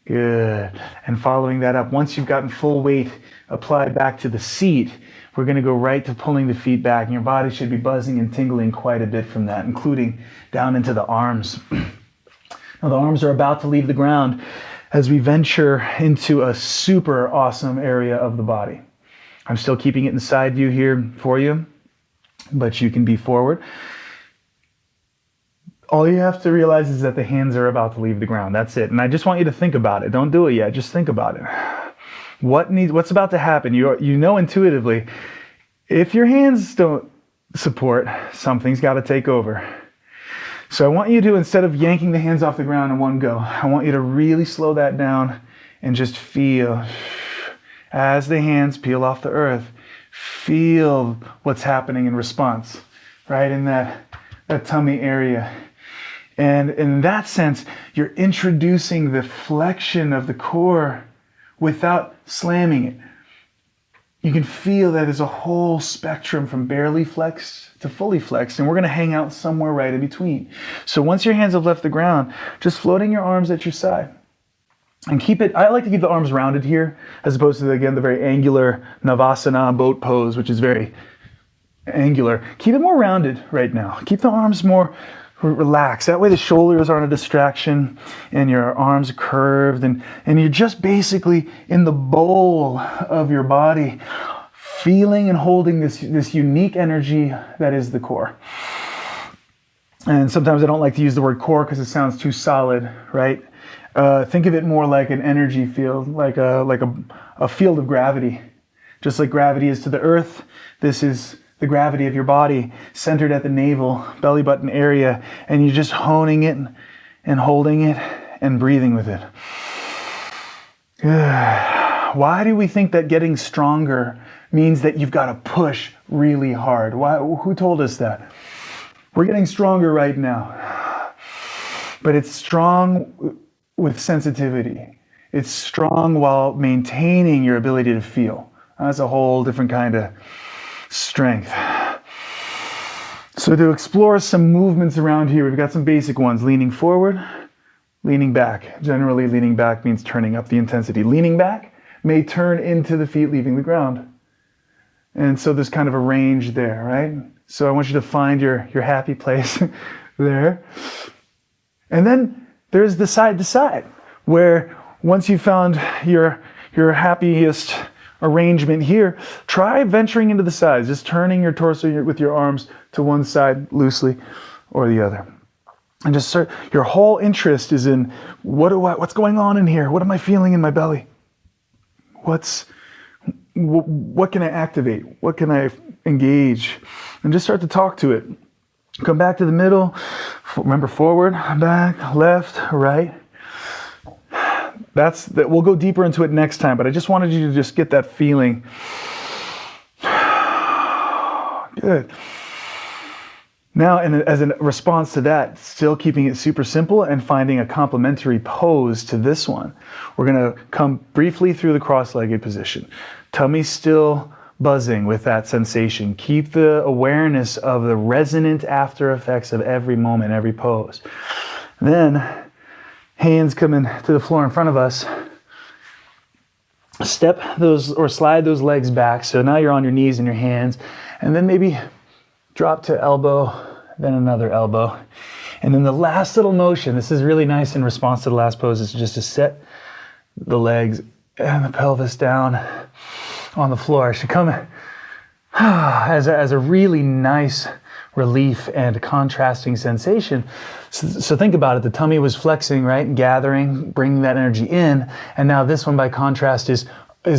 Good. And following that up, once you've gotten full weight applied back to the seat, we're going to go right to pulling the feet back. And your body should be buzzing and tingling quite a bit from that, including down into the arms. Now the arms are about to leave the ground as we venture into a super awesome area of the body. I'm still keeping it in side view here for you, but you can be forward. All you have to realize is that the hands are about to leave the ground. That's it. And I just want you to think about it. Don't do it yet. Just think about it. What's about to happen? You know intuitively, if your hands don't support, something's got to take over. So I want you to, instead of yanking the hands off the ground in one go, I want you to really slow that down and just feel as the hands peel off the earth. Feel what's happening in response, right in that tummy area. And in that sense, you're introducing the flexion of the core without slamming it. You can feel that there's a whole spectrum from barely flexed to fully flexed, and we're going to hang out somewhere right in between. So once your hands have left the ground, just floating your arms at your side. And I like to keep the arms rounded here, as opposed to, again, the very angular Navasana boat pose, which is very angular. Keep it more rounded right now. Keep the arms more relaxed. That way the shoulders aren't a distraction and your arms are curved, and you're just basically in the bowl of your body, feeling and holding this unique energy that is the core. And sometimes I don't like to use the word core because it sounds too solid, right? Think of it more like an energy field, like a field of gravity. Just like gravity is to the earth, this is the gravity of your body, centered at the navel, belly button area, and you're just honing it and holding it and breathing with it. Why do we think that getting stronger means that you've got to push really hard? Who told us that? We're getting stronger right now, but it's strong with sensitivity. It's strong while maintaining your ability to feel. That's a whole different kind of strength. So to explore some movements around here, we've got some basic ones. Leaning forward, leaning back. Generally, leaning back means turning up the intensity. Leaning back may turn into the feet leaving the ground. And so there's kind of a range there, right? So I want you to find your happy place there. And then there's the side to side, where once you've found your happiest arrangement here, try venturing into the sides, just turning your torso with your arms to one side loosely or the other. And just your whole interest is in what's going on in here? What am I feeling in my belly? What's what can I activate? What can I engage? And just start to talk to it. Come back to the middle. Remember, forward, back, left, right. We'll go deeper into it next time, but I just wanted you to just get that feeling. Good. Now, and as a response to that, still keeping it super simple and finding a complementary pose to this one. We're going to come briefly through the cross-legged position. Tummy still buzzing with that sensation. Keep the awareness of the resonant after effects of every moment, every pose. Then, hands coming to the floor in front of us. Step those or slide those legs back. So now you're on your knees and your hands. And then maybe drop to elbow, then another elbow. And then the last little motion, this is really nice in response to the last pose, is just to set the legs and the pelvis down on the floor. It should come as a really nice relief and contrasting sensation. So think about it. The tummy was flexing, right? And gathering, bringing that energy in. And now this one, by contrast, is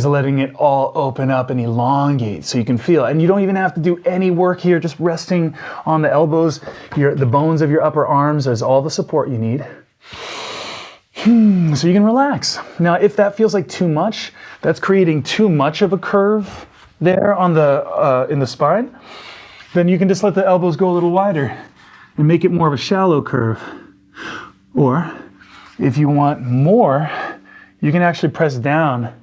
letting it all open up and elongate so you can feel. And you don't even have to do any work here. Just resting on the elbows, the bones of your upper arms is all the support you need. So you can relax. Now, if that feels like too much, that's creating too much of a curve there on the in the spine, then you can just let the elbows go a little wider and make it more of a shallow curve. Or if you want more, you can actually press down,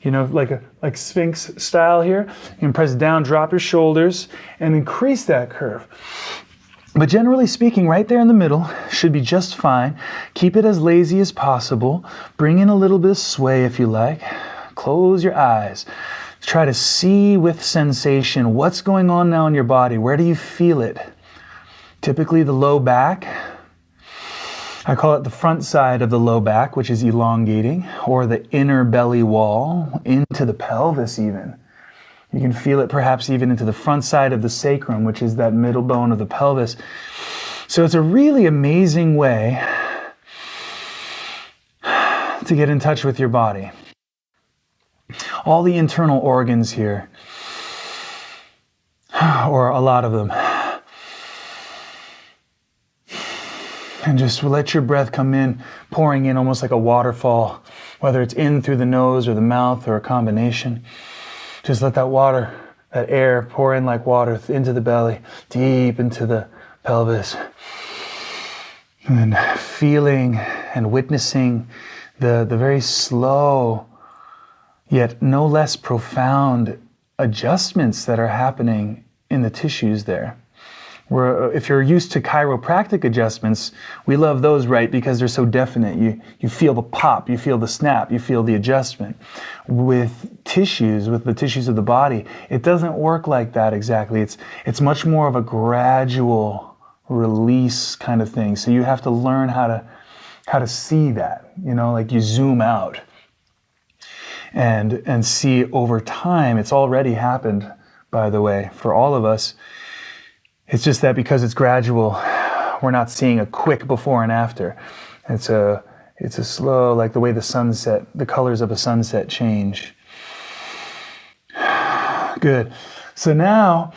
like Sphinx style here. You can press down, drop your shoulders, and increase that curve. But generally speaking, right there in the middle should be just fine. Keep it as lazy as possible. Bring in a little bit of sway if you like. Close your eyes. Try to see with sensation what's going on now in your body. Where do you feel it? Typically the low back. I call it the front side of the low back, which is elongating, or the inner belly wall into the pelvis even. You can feel it perhaps even into the front side of the sacrum, which is that middle bone of the pelvis. So it's a really amazing way to get in touch with your body. All the internal organs here, or a lot of them. And just let your breath come in, pouring in almost like a waterfall, whether it's in through the nose or the mouth or a combination. Just let that water, that air pour in like water into the belly, deep into the pelvis. And then feeling and witnessing the very slow, yet no less profound adjustments that are happening in the tissues there. If you're used to chiropractic adjustments, we love those, right? Because they're so definite. You feel the pop, you feel the snap, you feel the adjustment. With the tissues of the body, it doesn't work like that exactly. It's much more of a gradual release kind of thing. So you have to learn how to see that, like you zoom out and see over time. It's already happened, by the way, for all of us. It's just that because it's gradual, we're not seeing a quick before and after. It's a slow, like the way the colors of a sunset change. Good. So now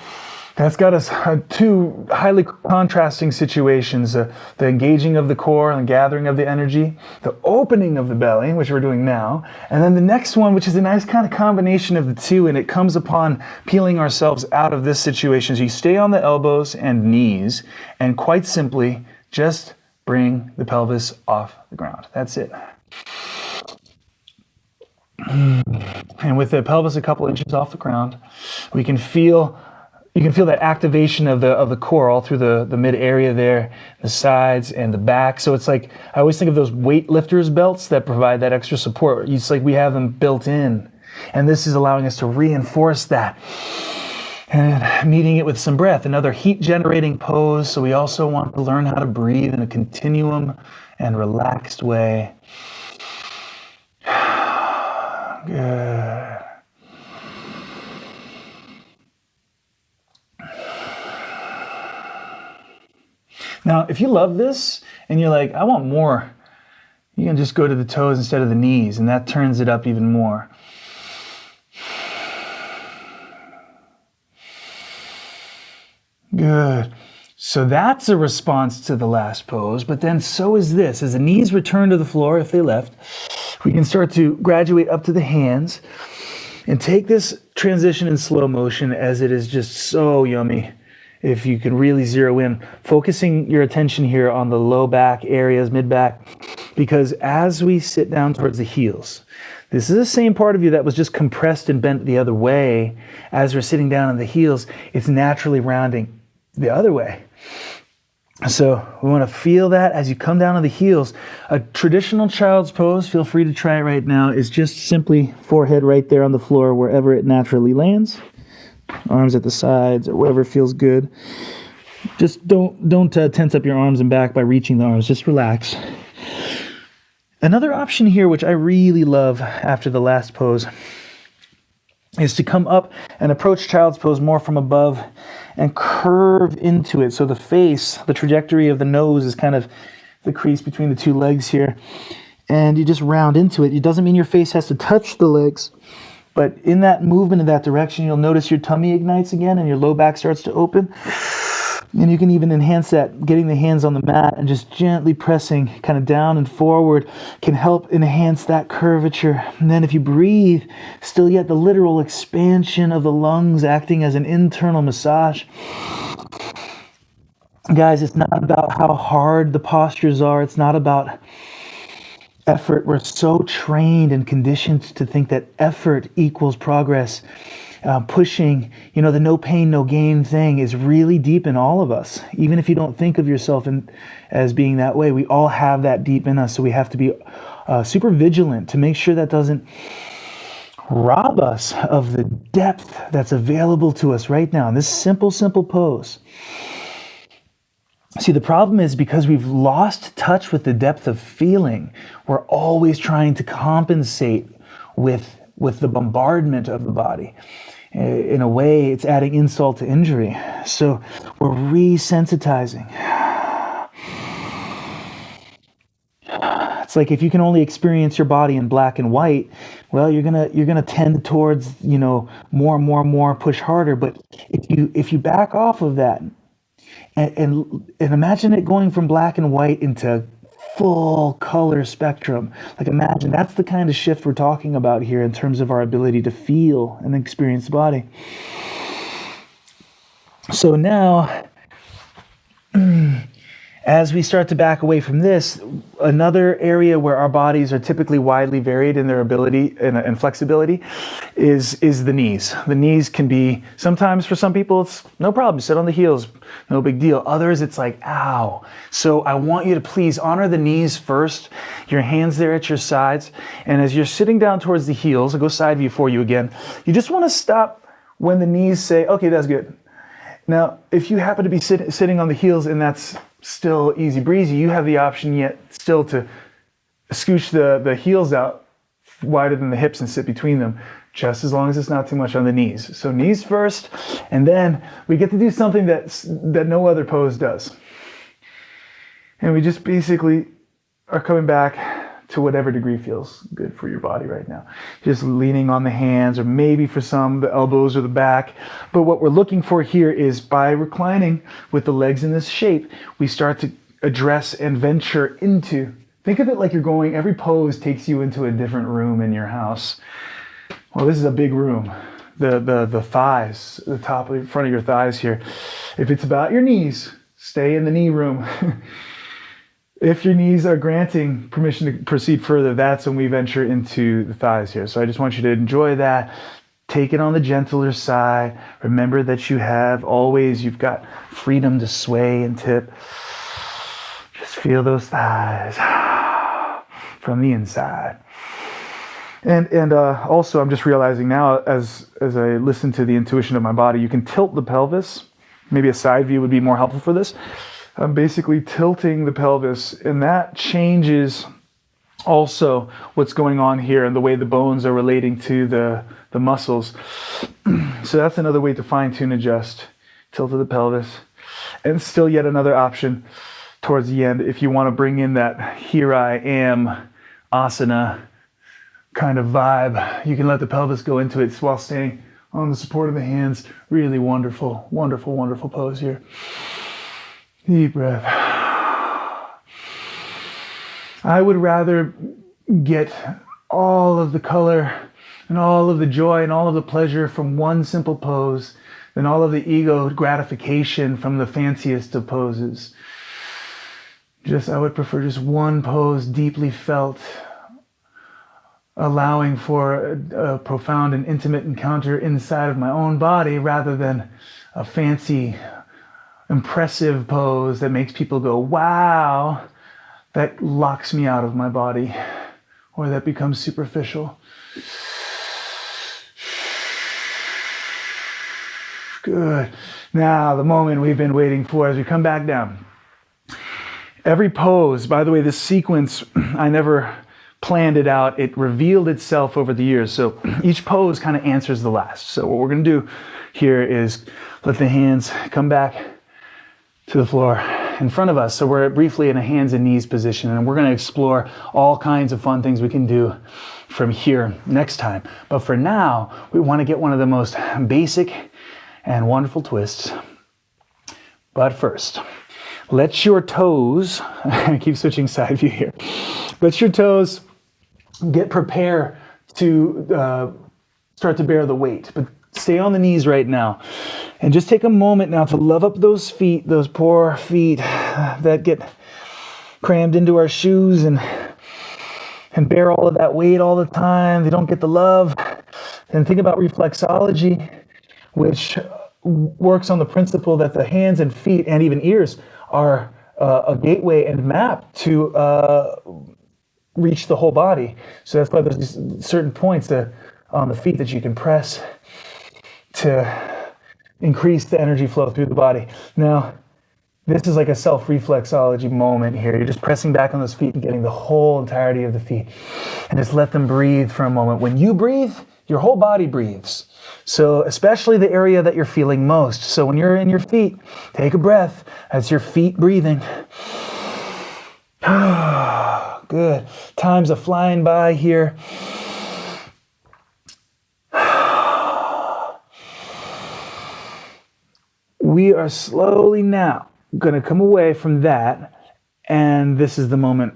that's got us two highly contrasting situations, the engaging of the core and gathering of the energy, the opening of the belly, which we're doing now, and then the next one, which is a nice kind of combination of the two, and it comes upon peeling ourselves out of this situation. So you stay on the elbows and knees, and quite simply, just bring the pelvis off the ground. That's it. And with the pelvis a couple inches off the ground, you can feel that activation of the core all through the mid area there, the sides and the back. So it's like, I always think of those weightlifters belts that provide that extra support. It's like we have them built in. And this is allowing us to reinforce that. And meeting it with some breath, another heat generating pose. So we also want to learn how to breathe in a continuum and relaxed way. Good. Now, if you love this and you're like, I want more, you can just go to the toes instead of the knees, and that turns it up even more. Good. So that's a response to the last pose, but then so is this. As the knees return to the floor, if they left, we can start to graduate up to the hands and take this transition in slow motion, as it is just so yummy. If you can really zero in, focusing your attention here on the low back areas, mid back, because as we sit down towards the heels, this is the same part of you that was just compressed and bent the other way. As we're sitting down on the heels, it's naturally rounding the other way. So we want to feel that as you come down on the heels. A traditional child's pose, feel free to try it right now, is just simply forehead right there on the floor wherever it naturally lands. Arms at the sides or wherever feels good. Just don't tense up your arms and back by reaching the arms. Just relax. Another option here, which I really love after the last pose, is to come up and approach child's pose more from above and curve into it. So the face, the trajectory of the nose is kind of the crease between the two legs here. And you just round into it. It doesn't mean your face has to touch the legs, but in that movement in that direction, you'll notice your tummy ignites again and your low back starts to open. And you can even enhance that, getting the hands on the mat and just gently pressing kind of down and forward can help enhance that curvature. And then if you breathe, still yet the literal expansion of the lungs acting as an internal massage. Guys, it's not about how hard the postures are. It's not about effort. We're so trained and conditioned to think that effort equals progress. Pushing, the no pain, no gain thing is really deep in all of us. Even if you don't think of yourself as being that way, we all have that deep in us. So we have to be super vigilant to make sure that doesn't rob us of the depth that's available to us right now in this simple pose. See, the problem is because we've lost touch with the depth of feeling, we're always trying to compensate with the bombardment of the body. In a way, it's adding insult to injury. So we're resensitizing. It's like if you can only experience your body in black and white, well, you're gonna tend towards more, push harder. But if you back off of that and imagine it going from black and white into full color spectrum. Like imagine that's the kind of shift we're talking about here in terms of our ability to feel and experience the body. So now, as we start to back away from this, another area where our bodies are typically widely varied in their ability and flexibility is the knees. The knees can be, sometimes for some people, it's no problem, sit on the heels, no big deal. Others, it's like, ow. So I want you to please honor the knees first, your hands there at your sides. And as you're sitting down towards the heels, I'll go side view for you again. You just want to stop when the knees say, okay, that's good. Now, if you happen to be sitting on the heels and that's still easy breezy, you have the option yet still to scooch the heels out wider than the hips and sit between them, just as long as it's not too much on the knees. So knees first, and then we get to do something that no other pose does. And we just basically are coming back to whatever degree feels good for your body right now. Just leaning on the hands, or maybe for some, the elbows or the back. But what we're looking for here is by reclining with the legs in this shape, we start to address and venture into, think of it like you're going, every pose takes you into a different room in your house. Well, this is a big room. The thighs, the top of front of your thighs here. If it's about your knees, stay in the knee room. If your knees are granting permission to proceed further, that's when we venture into the thighs here. So I just want you to enjoy that. Take it on the gentler side. Remember that you've got freedom to sway and tip. Just feel those thighs from the inside. And also, I'm just realizing now, as I listen to the intuition of my body, you can tilt the pelvis. Maybe a side view would be more helpful for this. I'm basically tilting the pelvis, and that changes also what's going on here and the way the bones are relating to the muscles. So that's another way to fine-tune, adjust, tilt of the pelvis. And still yet another option towards the end, if you want to bring in that here I am asana kind of vibe, you can let the pelvis go into it while staying on the support of the hands. Really wonderful, wonderful, wonderful pose here. Deep breath. I would rather get all of the color and all of the joy and all of the pleasure from one simple pose than all of the ego gratification from the fanciest of poses. I would prefer just one pose, deeply felt, allowing for a profound and intimate encounter inside of my own body rather than a fancy, impressive pose that makes people go, wow, that locks me out of my body, or that becomes superficial. Good. Now, the moment we've been waiting for as we come back down. Every pose, by the way, this sequence, I never planned it out. It revealed itself over the years. So each pose kind of answers the last. So what we're going to do here is let the hands come back to the floor in front of us. So we're briefly in a hands and knees position, and we're going to explore all kinds of fun things we can do from here next time. But for now, we want to get one of the most basic and wonderful twists. But first, let your toes, I keep switching side view here. Let your toes get prepared to start to bear the weight. But stay on the knees right now. And just take a moment now to love up those feet, those poor feet that get crammed into our shoes and bear all of that weight all the time. They don't get the love. And think about reflexology, which works on the principle that the hands and feet and even ears are a gateway and map to reach the whole body. So that's why there's these certain points on the feet that you can press to increase the energy flow through the body. Now, this is like a self-reflexology moment here. You're just pressing back on those feet and getting the whole entirety of the feet. And just let them breathe for a moment. When you breathe, your whole body breathes. So especially the area that you're feeling most. So when you're in your feet, take a breath. That's your feet breathing. Good. Time's a flying by here. We are slowly now going to come away from that. And this is the moment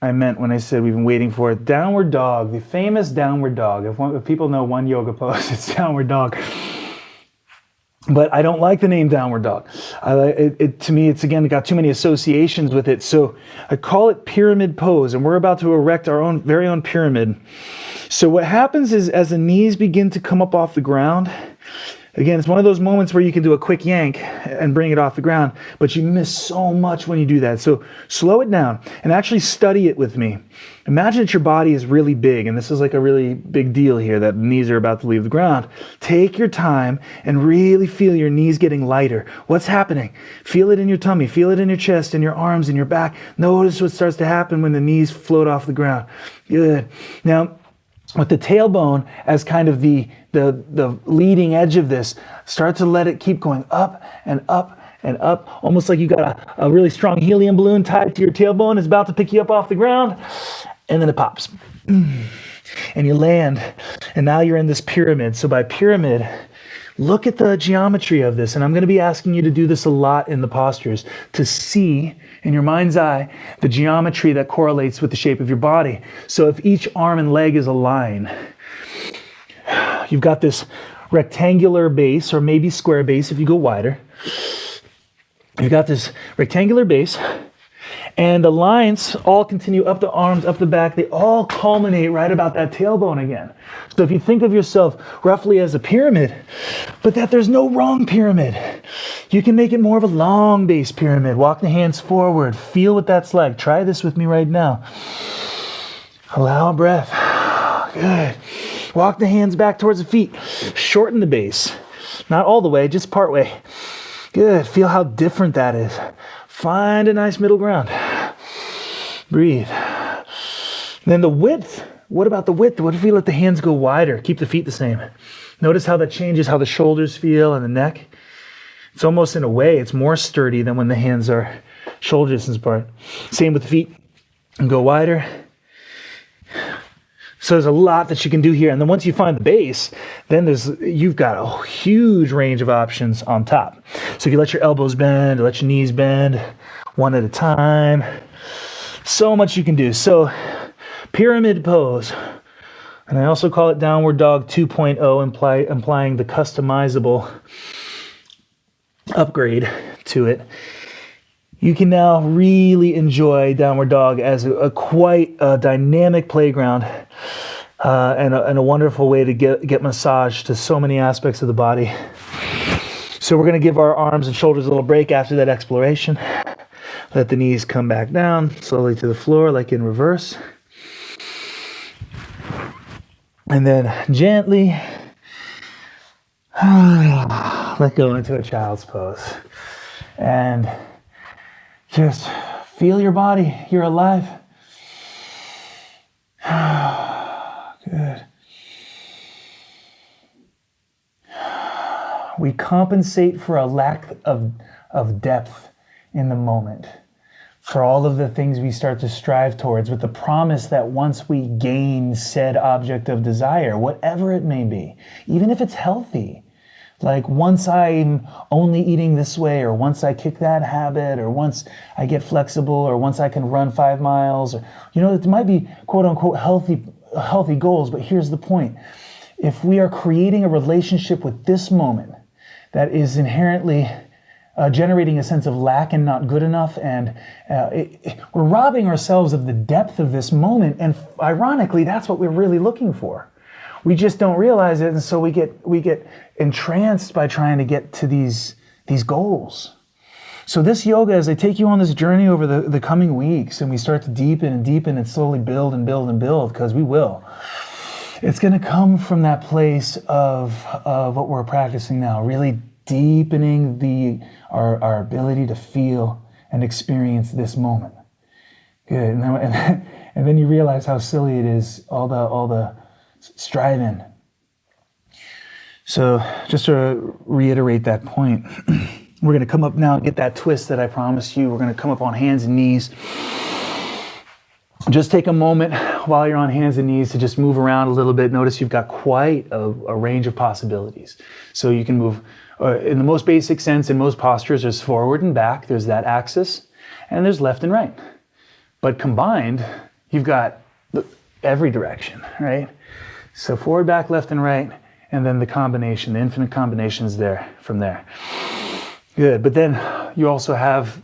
I meant when I said we've been waiting for it. Downward dog, the famous downward dog. If people know one yoga pose, it's downward dog. But I don't like the name downward dog. To me, it's again got too many associations with it. So I call it pyramid pose, and we're about to erect our very own pyramid. So what happens is as the knees begin to come up off the ground, again, it's one of those moments where you can do a quick yank and bring it off the ground, but you miss so much when you do that. So slow it down and actually study it with me. Imagine that your body is really big, and this is like a really big deal here, that knees are about to leave the ground. Take your time and really feel your knees getting lighter. What's happening? Feel it in your tummy, feel it in your chest, in your arms, in your back. Notice what starts to happen when the knees float off the ground. Good. Now, with the tailbone as kind of the leading edge of this, start to let it keep going up and up and up, almost like you got a really strong helium balloon tied to your tailbone. It's about to pick you up off the ground, and then it pops. And you land, and now you're in this pyramid. So by pyramid, look at the geometry of this, and I'm going to be asking you to do this a lot in the postures, to see in your mind's eye the geometry that correlates with the shape of your body. So if each arm and leg is a line, you've got this rectangular base, or maybe square base if you go wider. You've got this rectangular base, and the lines all continue up the arms, up the back. They all culminate right about that tailbone again. So if you think of yourself roughly as a pyramid, but that there's no wrong pyramid, you can make it more of a long base pyramid. Walk the hands forward. Feel what that's like. Try this with me right now. Allow a breath. Good. Walk the hands back towards the feet. Shorten the base. Not all the way, just part way. Good. Feel how different that is. Find a nice middle ground. Breathe. Then the width. What about the width? What if we let the hands go wider? Keep the feet the same. Notice how that changes how the shoulders feel and the neck. It's almost, in a way, it's more sturdy than when the hands are shoulder distance apart. Same with the feet. And go wider.
So there's a lot that you can do here. And then once you find the base, then you've got a huge range of options on top. So if you let your elbows bend, or let your knees bend, one at a time, so much you can do. So pyramid pose, and I also call it downward dog 2.0, implying the customizable upgrade to it. You can now really enjoy downward dog as quite a dynamic playground and a wonderful way to get massage to so many aspects of the body. So we're going to give our arms and shoulders a little break after that exploration. Let the knees come back down slowly to the floor, like in reverse. And then gently let go into a child's pose. And just feel your body. You're alive. Good. We compensate for a lack of depth in the moment, for all of the things we start to strive towards, with the promise that once we gain said object of desire, whatever it may be, even if it's healthy, like once I'm only eating this way, or once I kick that habit, or once I get flexible, or once I can run 5 miles, or, it might be quote unquote healthy goals, but here's the point. If we are creating a relationship with this moment that is inherently generating a sense of lack and not good enough, and we're robbing ourselves of the depth of this moment, and ironically, that's what we're really looking for. We just don't realize it, and so we get entranced by trying to get to these goals. So this yoga, as I take you on this journey over the coming weeks, and we start to deepen and slowly build and build and build, because we will, it's going to come from that place of what we're practicing now, really deepening our ability to feel and experience this moment. Good, and then you realize how silly it is, all the striving. So just to reiterate that point, we're going to come up now and get that twist that I promised you. We're going to come up on hands and knees. Just take a moment while you're on hands and knees to just move around a little bit. Notice you've got quite a range of possibilities. So you can move in the most basic sense. In most postures, there's forward and back. There's that axis, and there's left and right. But combined, you've got every direction, right? So forward, back, left, and right, and then the combination, the infinite combinations there from there. Good, but then you also have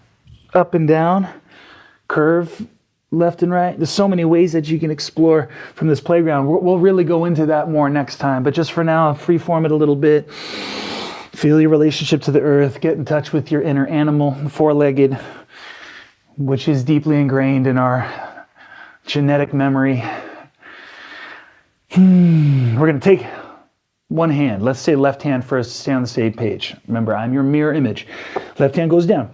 up and down, curve, left and right. There's so many ways that you can explore from this playground. We'll really go into that more next time, but just for now, freeform it a little bit. Feel your relationship to the earth. Get in touch with your inner animal, four-legged, which is deeply ingrained in our genetic memory. We're going to take one hand. Let's say left hand first to stay on the same page. Remember, I'm your mirror image. Left hand goes down.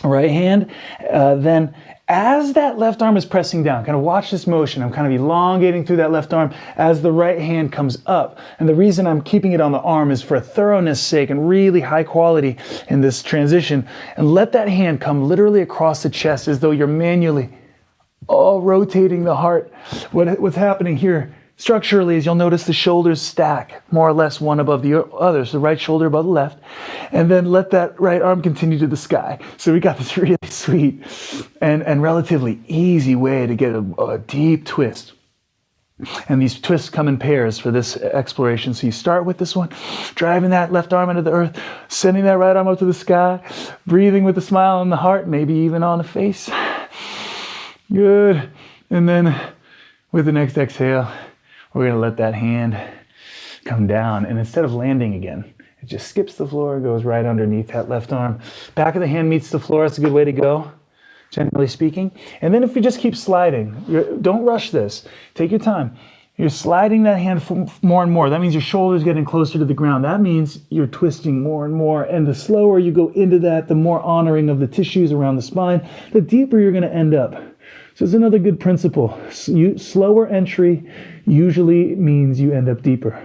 Right hand, then as that left arm is pressing down, kind of watch this motion. I'm kind of elongating through that left arm as the right hand comes up. And the reason I'm keeping it on the arm is for thoroughness sake and really high quality in this transition. And let that hand come literally across the chest as though you're manually rotating the heart. What's happening here structurally is you'll notice the shoulders stack more or less one above the other. So the right shoulder above the left. And then let that right arm continue to the sky. So we got this really sweet and relatively easy way to get a deep twist. And these twists come in pairs for this exploration. So you start with this one, driving that left arm into the earth, sending that right arm up to the sky, breathing with a smile on the heart, maybe even on the face. Good. And then with the next exhale, we're going to let that hand come down. And instead of landing again, it just skips the floor, goes right underneath that left arm. Back of the hand meets the floor. That's a good way to go, generally speaking. And then if you just keep sliding, don't rush this. Take your time. You're sliding that hand more and more. That means your shoulder's getting closer to the ground. That means you're twisting more and more. And the slower you go into that, the more honoring of the tissues around the spine, the deeper you're going to end up. So it's another good principle. Slower entry usually means you end up deeper.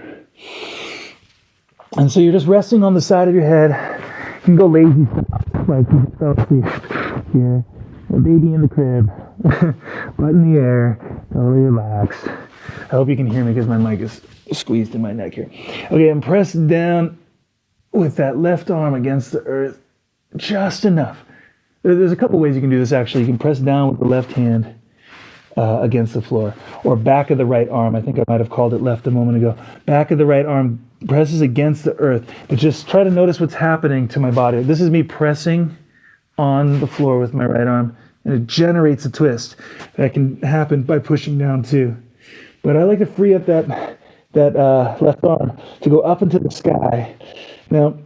And so you're just resting on the side of your head. You can go lazy style, like you just fell asleep here. A baby in the crib, butt in the air, totally relaxed. I hope you can hear me because my mic is squeezed in my neck here. Okay, and press down with that left arm against the earth, just enough. There's a couple ways you can do this actually. You can press down with the left hand against the floor, or back of the right arm. I think I might have called it left a moment ago. Back of the right arm presses against the earth, but just try to notice what's happening to my body. This is me pressing on the floor with my right arm, and it generates a twist. That can happen by pushing down too. But I like to free up that left arm to go up into the sky. Now,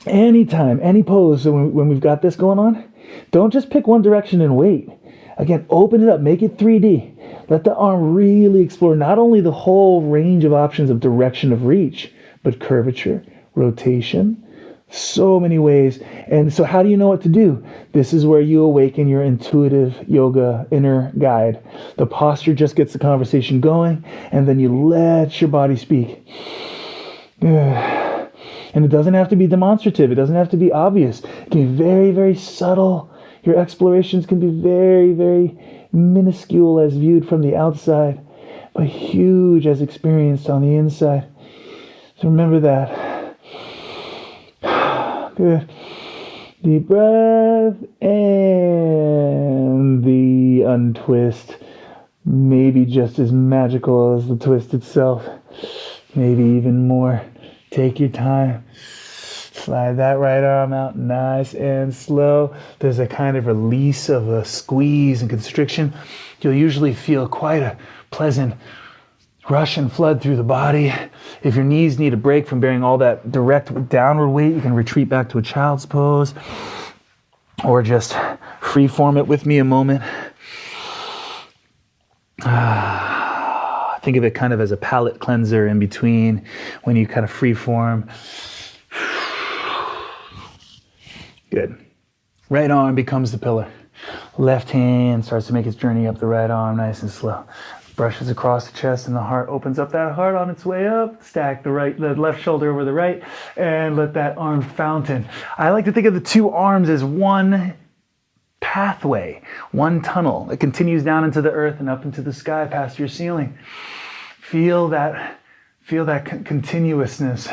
anytime, any pose, so when we've got this going on, don't just pick one direction and wait. Again, open it up, make it 3D. Let the arm really explore not only the whole range of options of direction of reach, but curvature, rotation, so many ways. And so how do you know what to do? This is where you awaken your intuitive yoga inner guide. The posture just gets the conversation going, and then you let your body speak. And it doesn't have to be demonstrative. It doesn't have to be obvious. It can be very, very subtle. Your explorations can be very, very minuscule as viewed from the outside, but huge as experienced on the inside. So remember that. Good. Deep breath and the untwist. Maybe just as magical as the twist itself. Maybe even more. Take your time. Slide that right arm out nice and slow. There's a kind of release of a squeeze and constriction. You'll usually feel quite a pleasant rush and flood through the body. If your knees need a break from bearing all that direct downward weight, you can retreat back to a child's pose or just free form it with me a moment. Think of it kind of as a palate cleanser in between when you kind of free form. Good. Right arm becomes the pillar. Left hand starts to make its journey up the right arm nice and slow. Brushes across the chest and the heart opens up that heart on its way up. Stack the left shoulder over the right and let that arm fountain. I like to think of the two arms as one pathway, one tunnel that continues down into the earth and up into the sky past your ceiling. Feel that continuousness.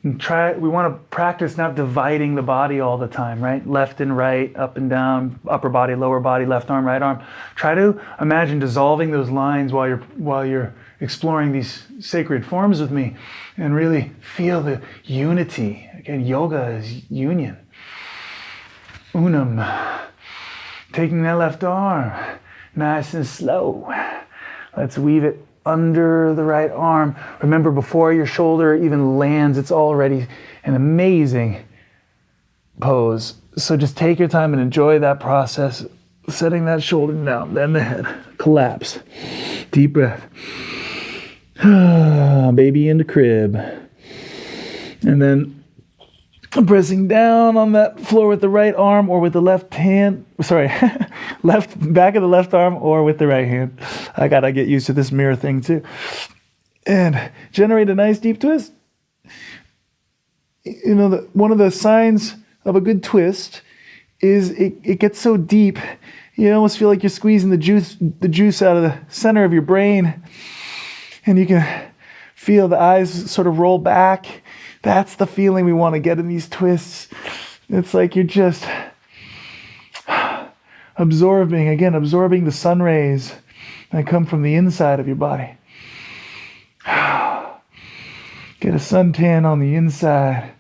We want to practice not dividing the body all the time, right? Left and right, up and down, upper body, lower body, left arm, right arm. Try to imagine dissolving those lines while you're exploring these sacred forms with me, and really feel the unity. Again, yoga is union. Unum. Taking that left arm, nice and slow. Let's weave it under the right arm. Remember, before your shoulder even lands, it's already an amazing pose. So just take your time and enjoy that process, setting that shoulder down, then the head. Collapse. Deep breath. Baby in the crib. And then pressing down on that floor with the right arm or with the left hand. Sorry, back of the left arm or with the right hand. I gotta get used to this mirror thing too. And generate a nice deep twist. You know, one of the signs of a good twist is it gets so deep, you almost feel like you're squeezing the juice out of the center of your brain. And you can feel the eyes sort of roll back. That's the feeling we want to get in these twists. It's like you're just absorbing the sun rays that come from the inside of your body. Get a suntan on the inside.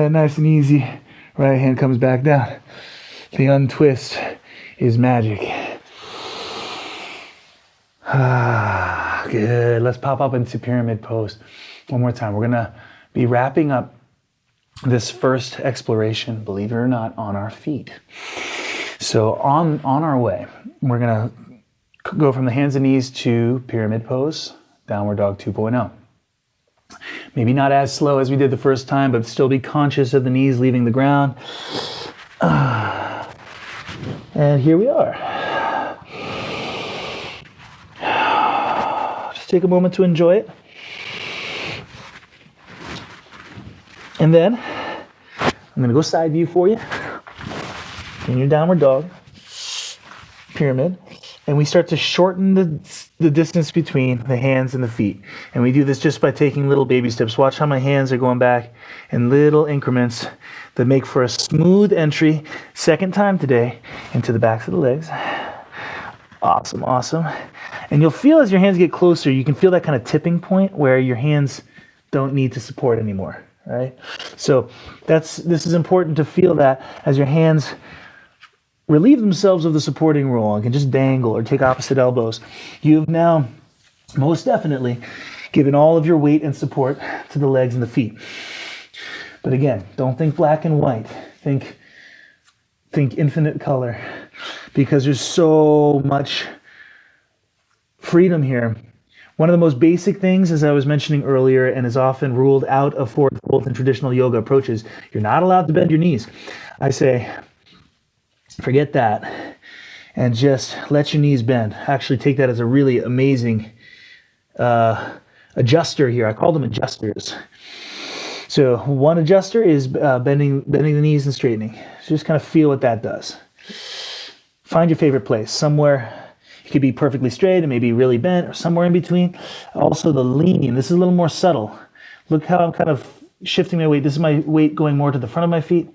Nice and easy. Right hand comes back down. The untwist is magic. Good. Let's pop up into pyramid pose one more time. We're going to be wrapping up this first exploration, believe it or not, on our feet. So on our way, we're going to go from the hands and knees to pyramid pose, downward dog 2.0. Maybe not as slow as we did the first time, but still be conscious of the knees leaving the ground. And here we are. Just take a moment to enjoy it. And then I'm going to go side view for you in your downward dog. pyramid, and we start to shorten the distance between the hands and the feet. And we do this just by taking little baby steps. Watch how my hands are going back in little increments that make for a smooth entry, second time today, into the backs of the legs. Awesome, awesome. And you'll feel as your hands get closer, you can feel that kind of tipping point where your hands don't need to support anymore, right? So this is important to feel that as your hands relieve themselves of the supporting role and can just dangle or take opposite elbows. You've now most definitely given all of your weight and support to the legs and the feet. But again, don't think black and white. Think infinite color, because there's so much freedom here. One of the most basic things, as I was mentioning earlier, and is often ruled out of forward fold in traditional yoga approaches, you're not allowed to bend your knees. I say, forget that and just let your knees bend. Actually take that as a really amazing adjuster here. I call them adjusters. So one adjuster is bending the knees and straightening. So just kind of feel what that does. Find your favorite place, somewhere. It could be perfectly straight and maybe really bent, or somewhere in between. Also the lean, this is a little more subtle. Look how I'm kind of shifting my weight. This is my weight going more to the front of my feet,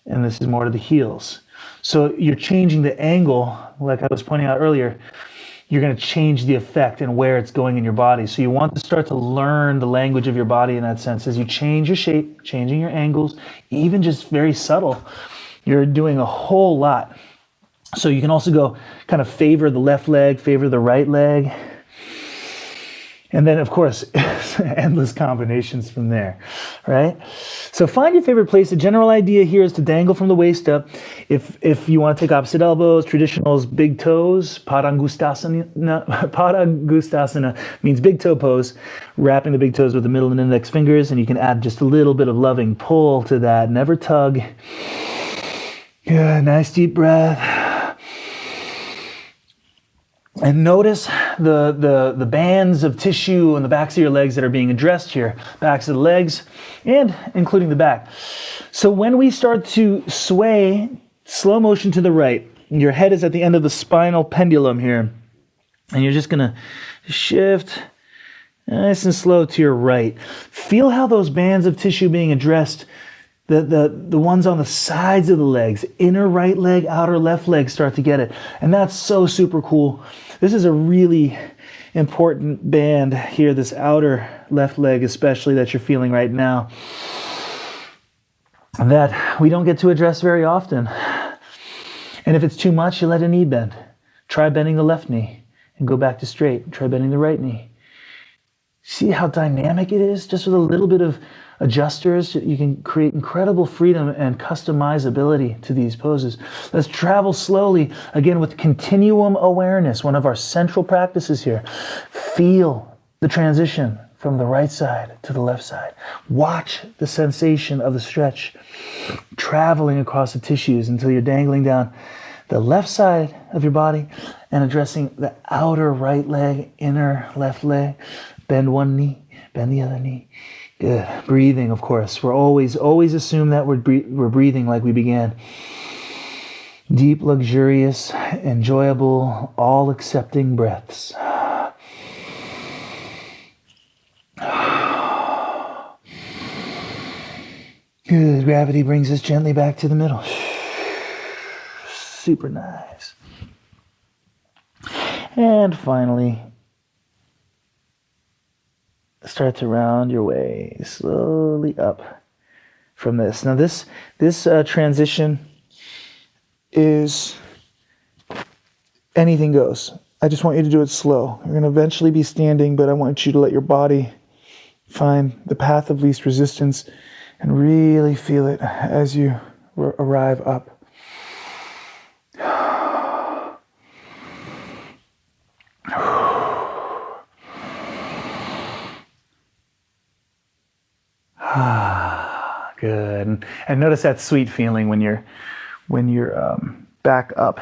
and this is more to the heels. So you're changing the angle, like I was pointing out earlier. You're going to change the effect and where it's going in your body. So you want to start to learn the language of your body in that sense. As you change your shape, changing your angles, even just very subtle, you're doing a whole lot. So you can also go kind of favor the left leg, favor the right leg. And then, of course, endless combinations from there, right? So find your favorite place. The general idea here is to dangle from the waist up. If you want to take opposite elbows, traditionals, big toes, Padangustasana means big toe pose, wrapping the big toes with the middle and index fingers, and you can add just a little bit of loving pull to that. Never tug. Good, nice deep breath. And notice the bands of tissue on the backs of your legs that are being addressed here. Backs of the legs, and including the back. So when we start to sway, slow motion to the right, your head is at the end of the spinal pendulum here. And you're just going to shift nice and slow to your right. Feel how those bands of tissue being addressed, the ones on the sides of the legs, inner right leg, outer left leg, start to get it. And that's so super cool. This is a really important band here, this outer left leg especially that you're feeling right now, that we don't get to address very often. And if it's too much, you let a knee bend. Try bending the left knee and go back to straight. Try bending the right knee. See how dynamic it is? Just with a little bit of adjusters, you can create incredible freedom and customizability to these poses. Let's travel slowly, again with continuum awareness, one of our central practices here. Feel the transition from the right side to the left side. Watch the sensation of the stretch traveling across the tissues until you're dangling down the left side of your body and addressing the outer right leg, inner left leg. Bend one knee, bend the other knee. Good. Breathing, of course. We're always assume that we're breathing like we began. Deep, luxurious, enjoyable, all-accepting breaths. Good. Gravity brings us gently back to the middle. Super nice. And finally, start to round your way slowly up from this. Now this transition is anything goes. I just want you to do it slow. You're going to eventually be standing, but I want you to let your body find the path of least resistance and really feel it as you arrive up. Good. And notice that sweet feeling when you're back up.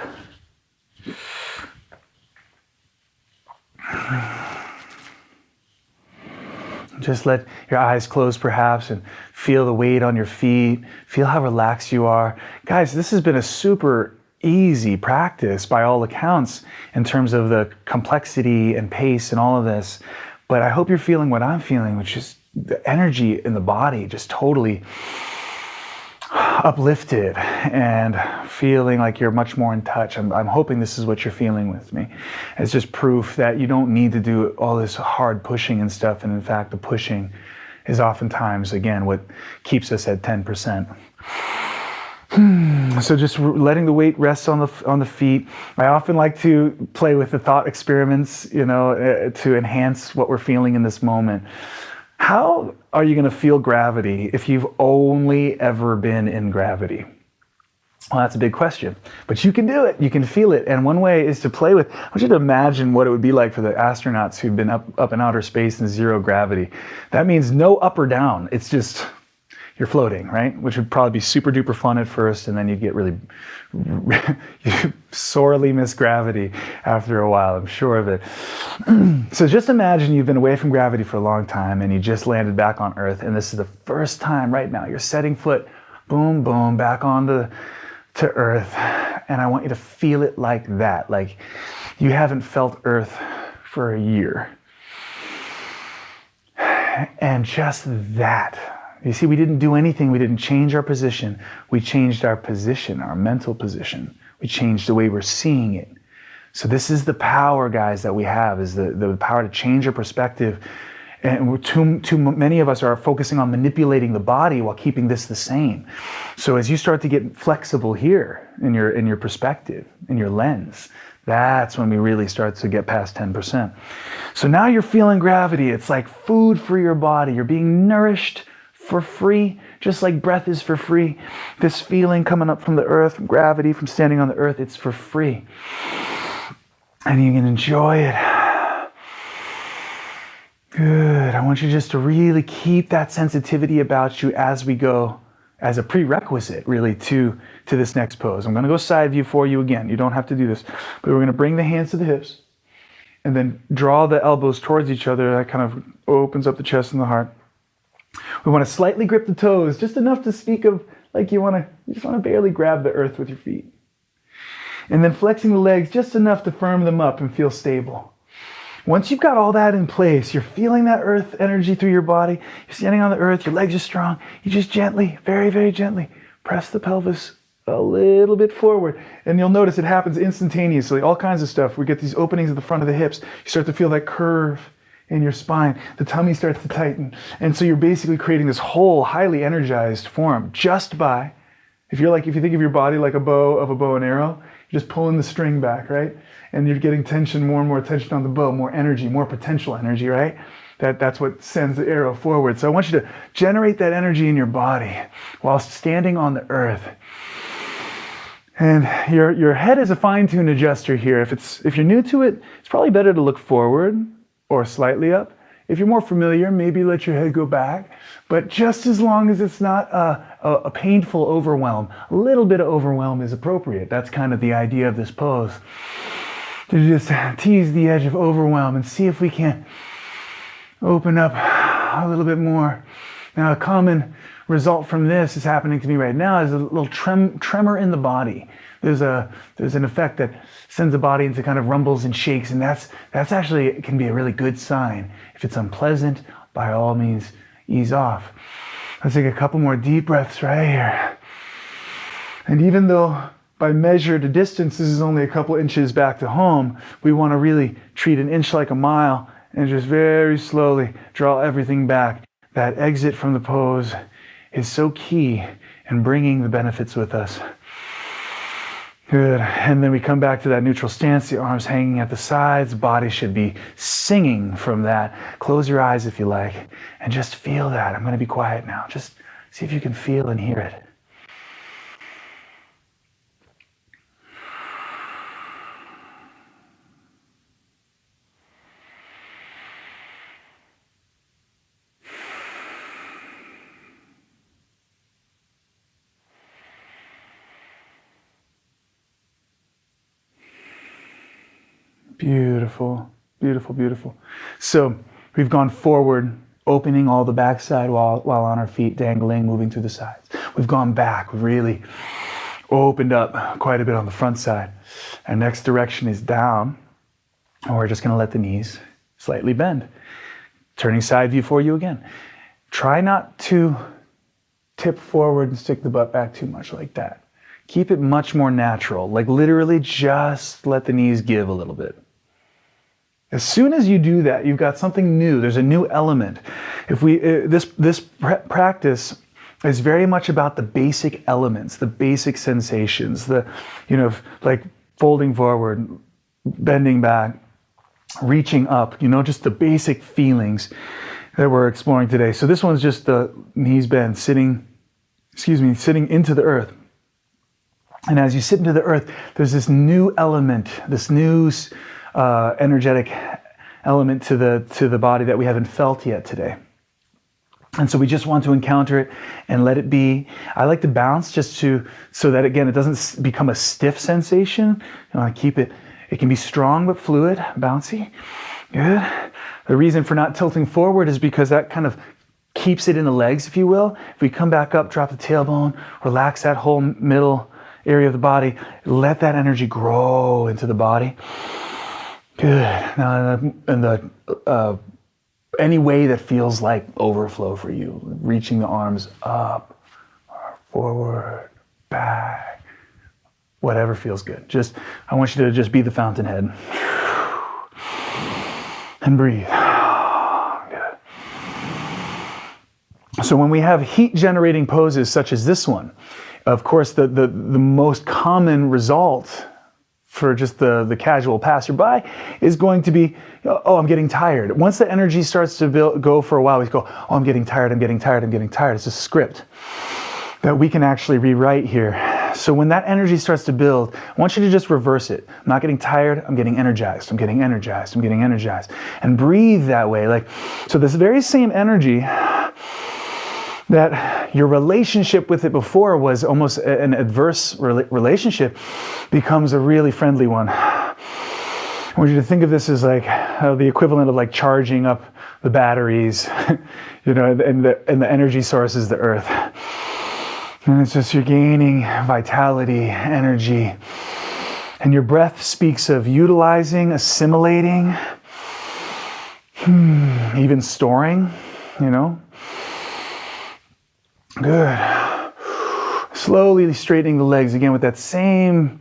Just let your eyes close perhaps and feel the weight on your feet. Feel how relaxed you are. Guys, this has been a super
easy practice by all accounts in terms of the complexity and pace and all of this. But I hope you're feeling what I'm feeling, which is the energy in the body just totally uplifted and feeling like you're much more in touch. I'm hoping this is what you're feeling with me. It's just proof that you don't need to do all this hard pushing and stuff. And in fact, the pushing is oftentimes, again, what keeps us at 10%. So just letting the weight rest on the feet. I often like to play with the thought experiments, to enhance what we're feeling in this moment. How are you going to feel gravity if you've only ever been in gravity? Well, that's a big question, but you can do it. You can feel it. And one way is to play with, I want you to imagine what it would be like for the astronauts who've been up in outer space in zero gravity. That means no up or down. It's just, you're floating, right? Which would probably be super duper fun at first, and then you'd get really, you sorely miss gravity after a while, I'm sure of it. So just imagine you've been away from gravity for a long time and you just landed back on Earth, and this is the first time right now you're setting foot, boom, boom, back onto Earth, and I want you to feel it like that, like you haven't felt Earth for a year. And just that. You see, we didn't do anything. We didn't change our position. We changed our position, our mental position. We changed the way we're seeing it. So this is the power, guys, that we have, is the power to change our perspective. And too many of us are focusing on manipulating the body while keeping this the same. So as you start to get flexible here in your perspective, in your lens, that's when we really start to get past 10%. So now you're feeling gravity. It's like food for your body. You're being nourished for free, just like breath is for free. This feeling coming up from the earth, from gravity, from standing on the earth, it's for free. And you can enjoy it. Good. I want you just to really keep that sensitivity about you as we go, as a prerequisite, really, to this next pose. I'm going to go side view for you again. You don't have to do this, but we're going to bring the hands to the hips and then draw the elbows towards each other. That kind of opens up the chest and the heart. We want to slightly grip the toes, just enough to speak of like you just want to barely grab the earth with your feet. And then flexing the legs just enough to firm them up and feel stable. Once you've got all that in place, you're feeling that earth energy through your body, you're standing on the earth, your legs are strong, you just gently, very, very gently press the pelvis a little bit forward. And you'll notice it happens instantaneously, all kinds of stuff. We get these openings at the front of the hips. You start to feel that curve in your spine. The tummy starts to tighten. And so you're basically creating this whole highly energized form just by, if you think of your body like a bow and arrow, you're just pulling the string back, right? And you're getting tension, more and more tension on the bow, more energy, more potential energy, right? That's what sends the arrow forward. So I want you to generate that energy in your body while standing on the earth. And your head is a fine-tuned adjuster here. If you're new to it, it's probably better to look forward or slightly up. If you're more familiar, maybe let your head go back. But just as long as it's not a painful overwhelm, a little bit of overwhelm is appropriate. That's kind of the idea of this pose. To just tease the edge of overwhelm and see if we can open up a little bit more. Now, a common result from this is happening to me right now is a little tremor in the body. There's an effect that sends the body into kind of rumbles and shakes, and that's actually, it can be a really good sign. If it's unpleasant, by all means, ease off. Let's take a couple more deep breaths right here. And even though by measured distance, this is only a couple inches back to home, we want to really treat an inch like a mile and just very slowly draw everything back. That exit from the pose is so key in bringing the benefits with us. Good. And then we come back to that neutral stance, the arms hanging at the sides, body should be singing from that. Close your eyes if you like, and just feel that. I'm going to be quiet now. Just see if you can feel and hear it. Beautiful, beautiful, beautiful. So we've gone forward, opening all the backside while on our feet, dangling, moving through the sides. We've gone back, really opened up quite a bit on the front side. Our next direction is down, and we're just going to let the knees slightly bend. Turning side view for you again. Try not to tip forward and stick the butt back too much like that. Keep it much more natural, like literally just let the knees give a little bit. As soon as you do that, you've got something new. There's a new element. If we this practice is very much about the basic elements, the basic sensations, the like folding forward, bending back, reaching up, just the basic feelings that we're exploring today. So this one's just the knees bend, sitting into the earth. And as you sit into the earth, there's this new element, this new energetic element to the body that we haven't felt yet today. And so we just want to encounter it and let it be. I like to bounce so that again, it doesn't become a stiff sensation. You want to keep it, it can be strong but fluid, bouncy. Good. The reason for not tilting forward is because that kind of keeps it in the legs, if you will. If we come back up, drop the tailbone, relax that whole middle area of the body, let that energy grow into the body. Good. Now, any way that feels like overflow for you, reaching the arms up, or forward, back, whatever feels good. I want you to just be the fountainhead. And breathe. Good. So when we have heat generating poses such as this one, of course, the most common result for just the casual passerby is going to be, oh, I'm getting tired. Once the energy starts to go for a while, we go, oh, I'm getting tired, I'm getting tired, I'm getting tired. It's a script that we can actually rewrite here. So when that energy starts to build, I want you to just reverse it. I'm not getting tired, I'm getting energized, I'm getting energized, I'm getting energized. And breathe that way. So this very same energy that your relationship with it before was almost an adverse relationship becomes a really friendly one. I want you to think of this as like the equivalent of like charging up the batteries, and the energy source is the earth. And it's just you're gaining vitality, energy. And your breath speaks of utilizing, assimilating, even storing, Good. Slowly straightening the legs again with that same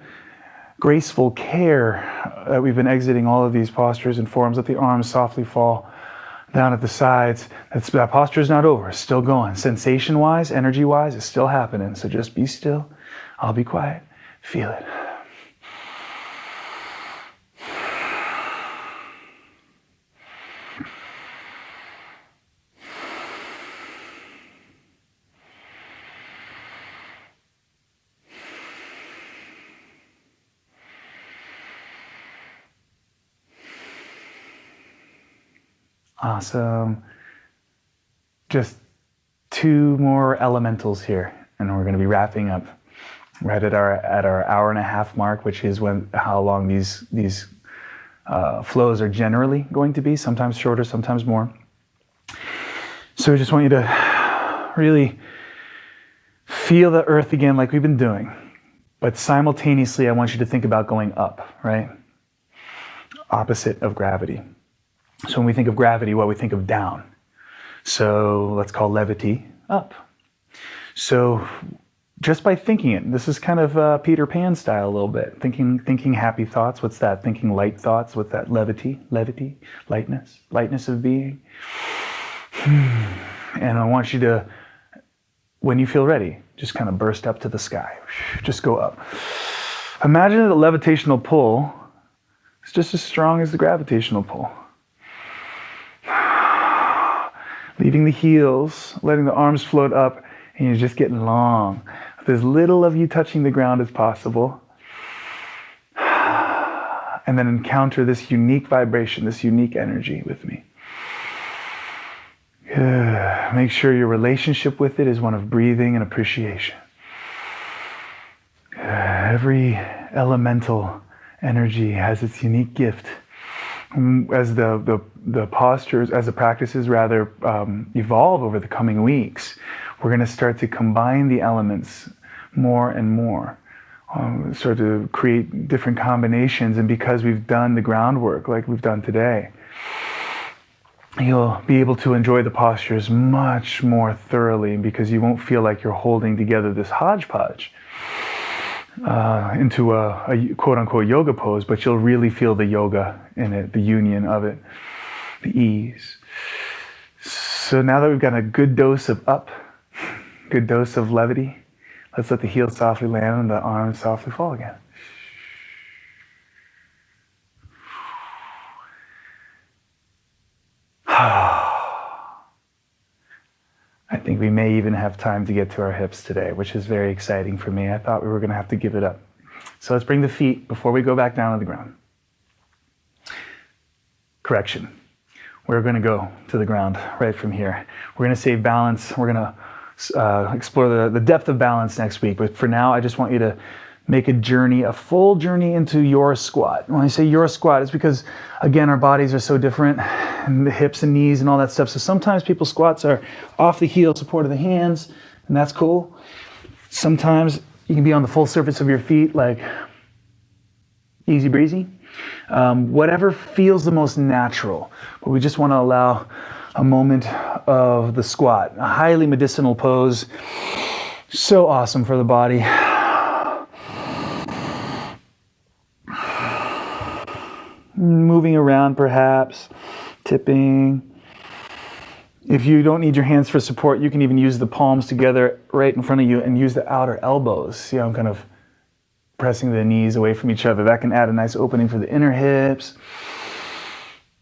graceful care that we've been exiting all of these postures and forms. Let the arms softly fall down at the sides. That posture is not over. It's still going. Sensation-wise, energy-wise, it's still happening. So just be still. I'll be quiet. Feel it. Awesome. Just 2 more elementals here, and we're going to be wrapping up right at our hour and a half mark, which is how long these flows are generally going to be. Sometimes shorter, sometimes more. So I just want you to really feel the earth again, like we've been doing, but simultaneously, I want you to think about going up, right? Opposite of gravity. So when we think of gravity, we think of down. So let's call levity up. So just by thinking it, this is kind of Peter Pan style a little bit. Thinking happy thoughts. What's that? Thinking light thoughts. What's that? Levity, lightness of being. And I want you to, when you feel ready, just kind of burst up to the sky. Just go up. Imagine that the levitational pull is just as strong as the gravitational pull. Leaving the heels, letting the arms float up, and you're just getting long. With as little of you touching the ground as possible. And then encounter this unique vibration, this unique energy with me. Good. Make sure your relationship with it is one of breathing and appreciation. Good. Every elemental energy has its unique gift. As the postures, as the practices rather evolve over the coming weeks, we're going to start to combine the elements more and more. start to create different combinations. And because we've done the groundwork like we've done today, you'll be able to enjoy the postures much more thoroughly, because you won't feel like you're holding together this hodgepodge into a quote-unquote yoga pose, but you'll really feel the yoga in it, the union of it, the ease. So now that we've got a good dose of up, good dose of levity, let's let the heels softly land and the arms softly fall again. I think we may even have time to get to our hips today, which is very exciting for me. I thought we were going to have to give it up. So let's bring the feet before we go back down to the ground. Correction. We're going to go to the ground right from here. We're going to save balance. We're going to explore the depth of balance next week. But for now, I just want you to make a journey, a full journey into your squat. When I say your squat, it's because, again, our bodies are so different, and the hips and knees and all that stuff. So sometimes people's squats are off the heel, support of the hands, and that's cool. Sometimes you can be on the full surface of your feet, like easy breezy. Whatever feels the most natural. But we just want to allow a moment of the squat, a highly medicinal pose. So awesome for the body. Moving around perhaps, tipping. If you don't need your hands for support, you can even use the palms together right in front of you and use the outer elbows. See how I'm kind of pressing the knees away from each other. That can add a nice opening for the inner hips.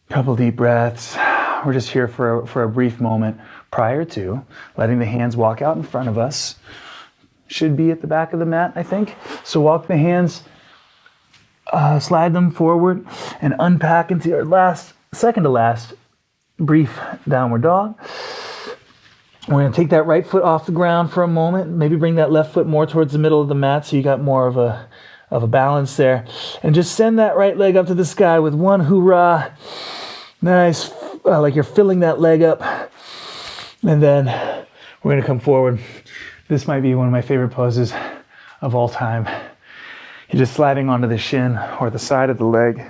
Couple deep breaths. We're just here for a brief moment prior to letting the hands walk out in front of us. Should be at the back of the mat, I think. So walk the hands, slide them forward, and unpack into your second to last brief downward dog. We're going to take that right foot off the ground for a moment. Maybe bring that left foot more towards the middle of the mat so you got more of a balance there. And just send that right leg up to the sky with one hoorah. Nice, like you're filling that leg up. And then we're going to come forward. This might be one of my favorite poses of all time. You're just sliding onto the shin or the side of the leg.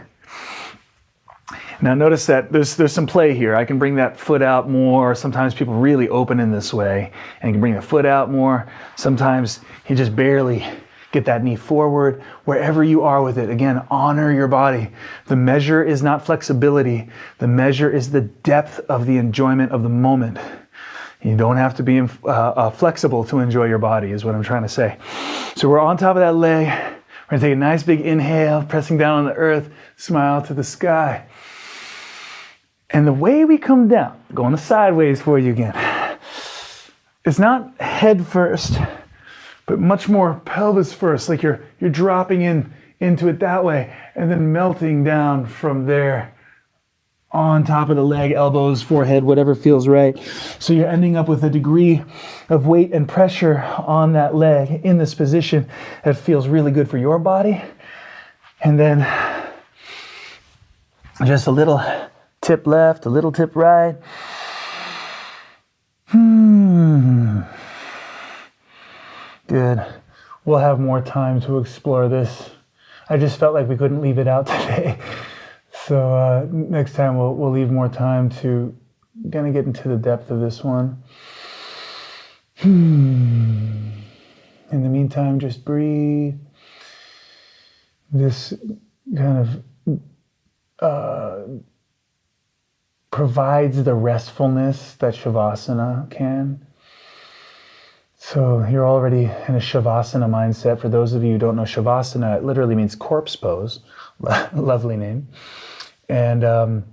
Now notice that there's some play here. I can bring that foot out more. Sometimes people really open in this way and you can bring the foot out more. Sometimes you just barely get that knee forward. Wherever you are with it, again, honor your body. The measure is not flexibility. The measure is the depth of the enjoyment of the moment. You don't have to be flexible to enjoy your body, is what I'm trying to say. So we're on top of that leg. We're gonna take a nice big inhale, pressing down on the earth, smile to the sky. And the way we come down, going sideways for you again, it's not head first, but much more pelvis first, like you're dropping into it that way, and then melting down from there on top of the leg, elbows, forehead, whatever feels right. So you're ending up with a degree of weight and pressure on that leg in this position that feels really good for your body. And then just a little tip left, a little tip right. Good. We'll have more time to explore this. I just felt like we couldn't leave it out today. So next time we'll leave more time to kind of get into the depth of this one. In the meantime, just breathe. This kind of provides the restfulness that Shavasana can. So you're already in a Shavasana mindset. For those of you who don't know Shavasana, it literally means corpse pose. Lovely name. And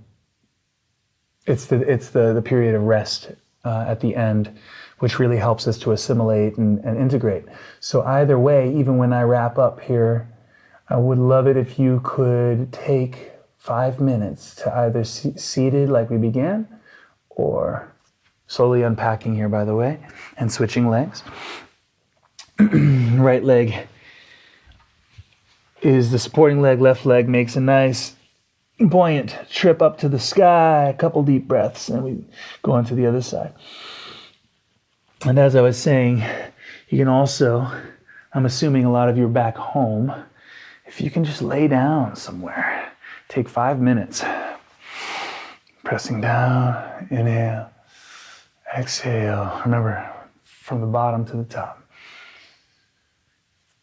it's the period of rest at the end, which really helps us to assimilate and integrate. So either way, even when I wrap up here, I would love it if you could take 5 minutes to either seated like we began, or slowly unpacking here, by the way, and switching legs. Right leg is the supporting leg, left leg makes a nice buoyant trip up to the sky, a couple deep breaths, and we go on to the other side. And as I was saying, you can also
I'm assuming a lot of you are back home. If you can just lay down somewhere, take 5 minutes. Pressing down, inhale, exhale. Remember, from the bottom to the top.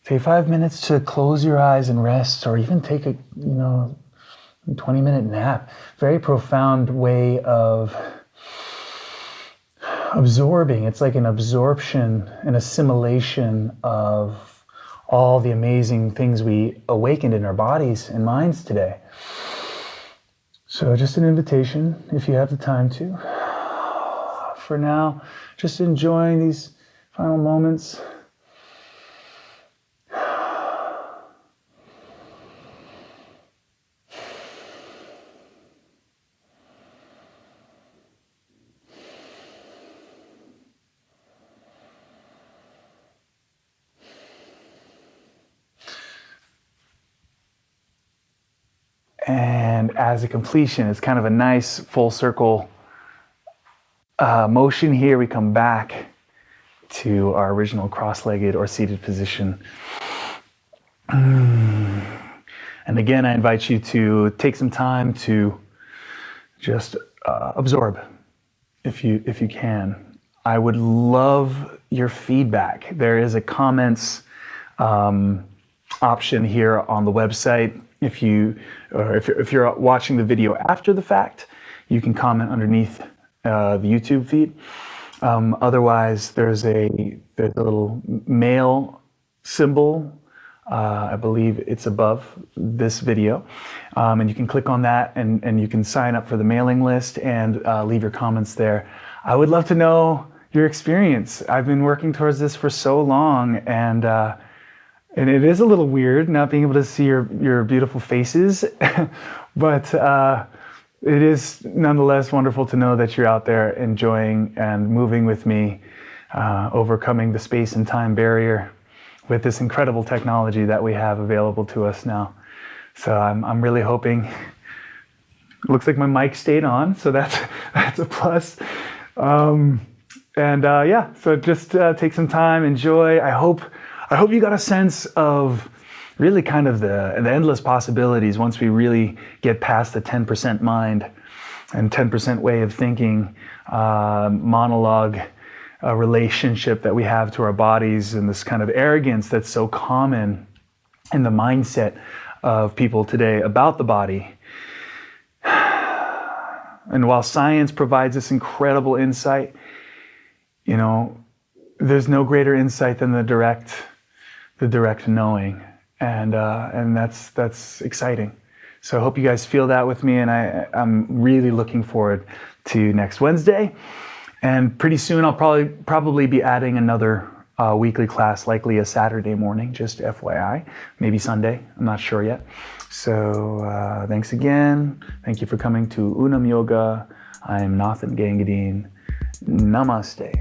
Take 5 minutes to close your eyes and rest, or even take a 20-minute nap. Very profound way of absorbing. It's like an absorption, an assimilation of all the amazing things we awakened in our bodies and minds today. So just an invitation, if you have the time to. For now, just enjoying these final moments. And as a completion, it's kind of a nice full circle motion here. We come back to our original cross-legged or seated position. And again, I invite you to take some time to just absorb if you can. I would love your feedback. There is a comments option here on the website. If you're watching the video after the fact, you can comment underneath the YouTube feed. Otherwise, there's a little mail symbol. I believe it's above this video, and you can click on that, and you can sign up for the mailing list and leave your comments there. I would love to know your experience. I've been working towards this for so long, and it is a little weird not being able to see your beautiful faces, but it is nonetheless wonderful to know that you're out there enjoying and moving with me, overcoming the space and time barrier with this incredible technology that we have available to us now. So I'm really hoping. It looks like my mic stayed on, so that's a plus. So just take some time, enjoy. I hope you got a sense of really kind of the endless possibilities once we really get past the 10% mind and 10% way of thinking, monologue relationship that we have to our bodies, and this kind of arrogance that's so common in the mindset of people today about the body. And while science provides this incredible insight, there's no greater insight than the direct knowing, and that's exciting. So I hope you guys feel that with me, and I'm really looking forward to next Wednesday. And pretty soon I'll probably be adding another weekly class, likely a Saturday morning, just FYI, maybe Sunday, I'm not sure yet. So thanks again. Thank you for coming to Unum Yoga. I'm Näthan. Namaste.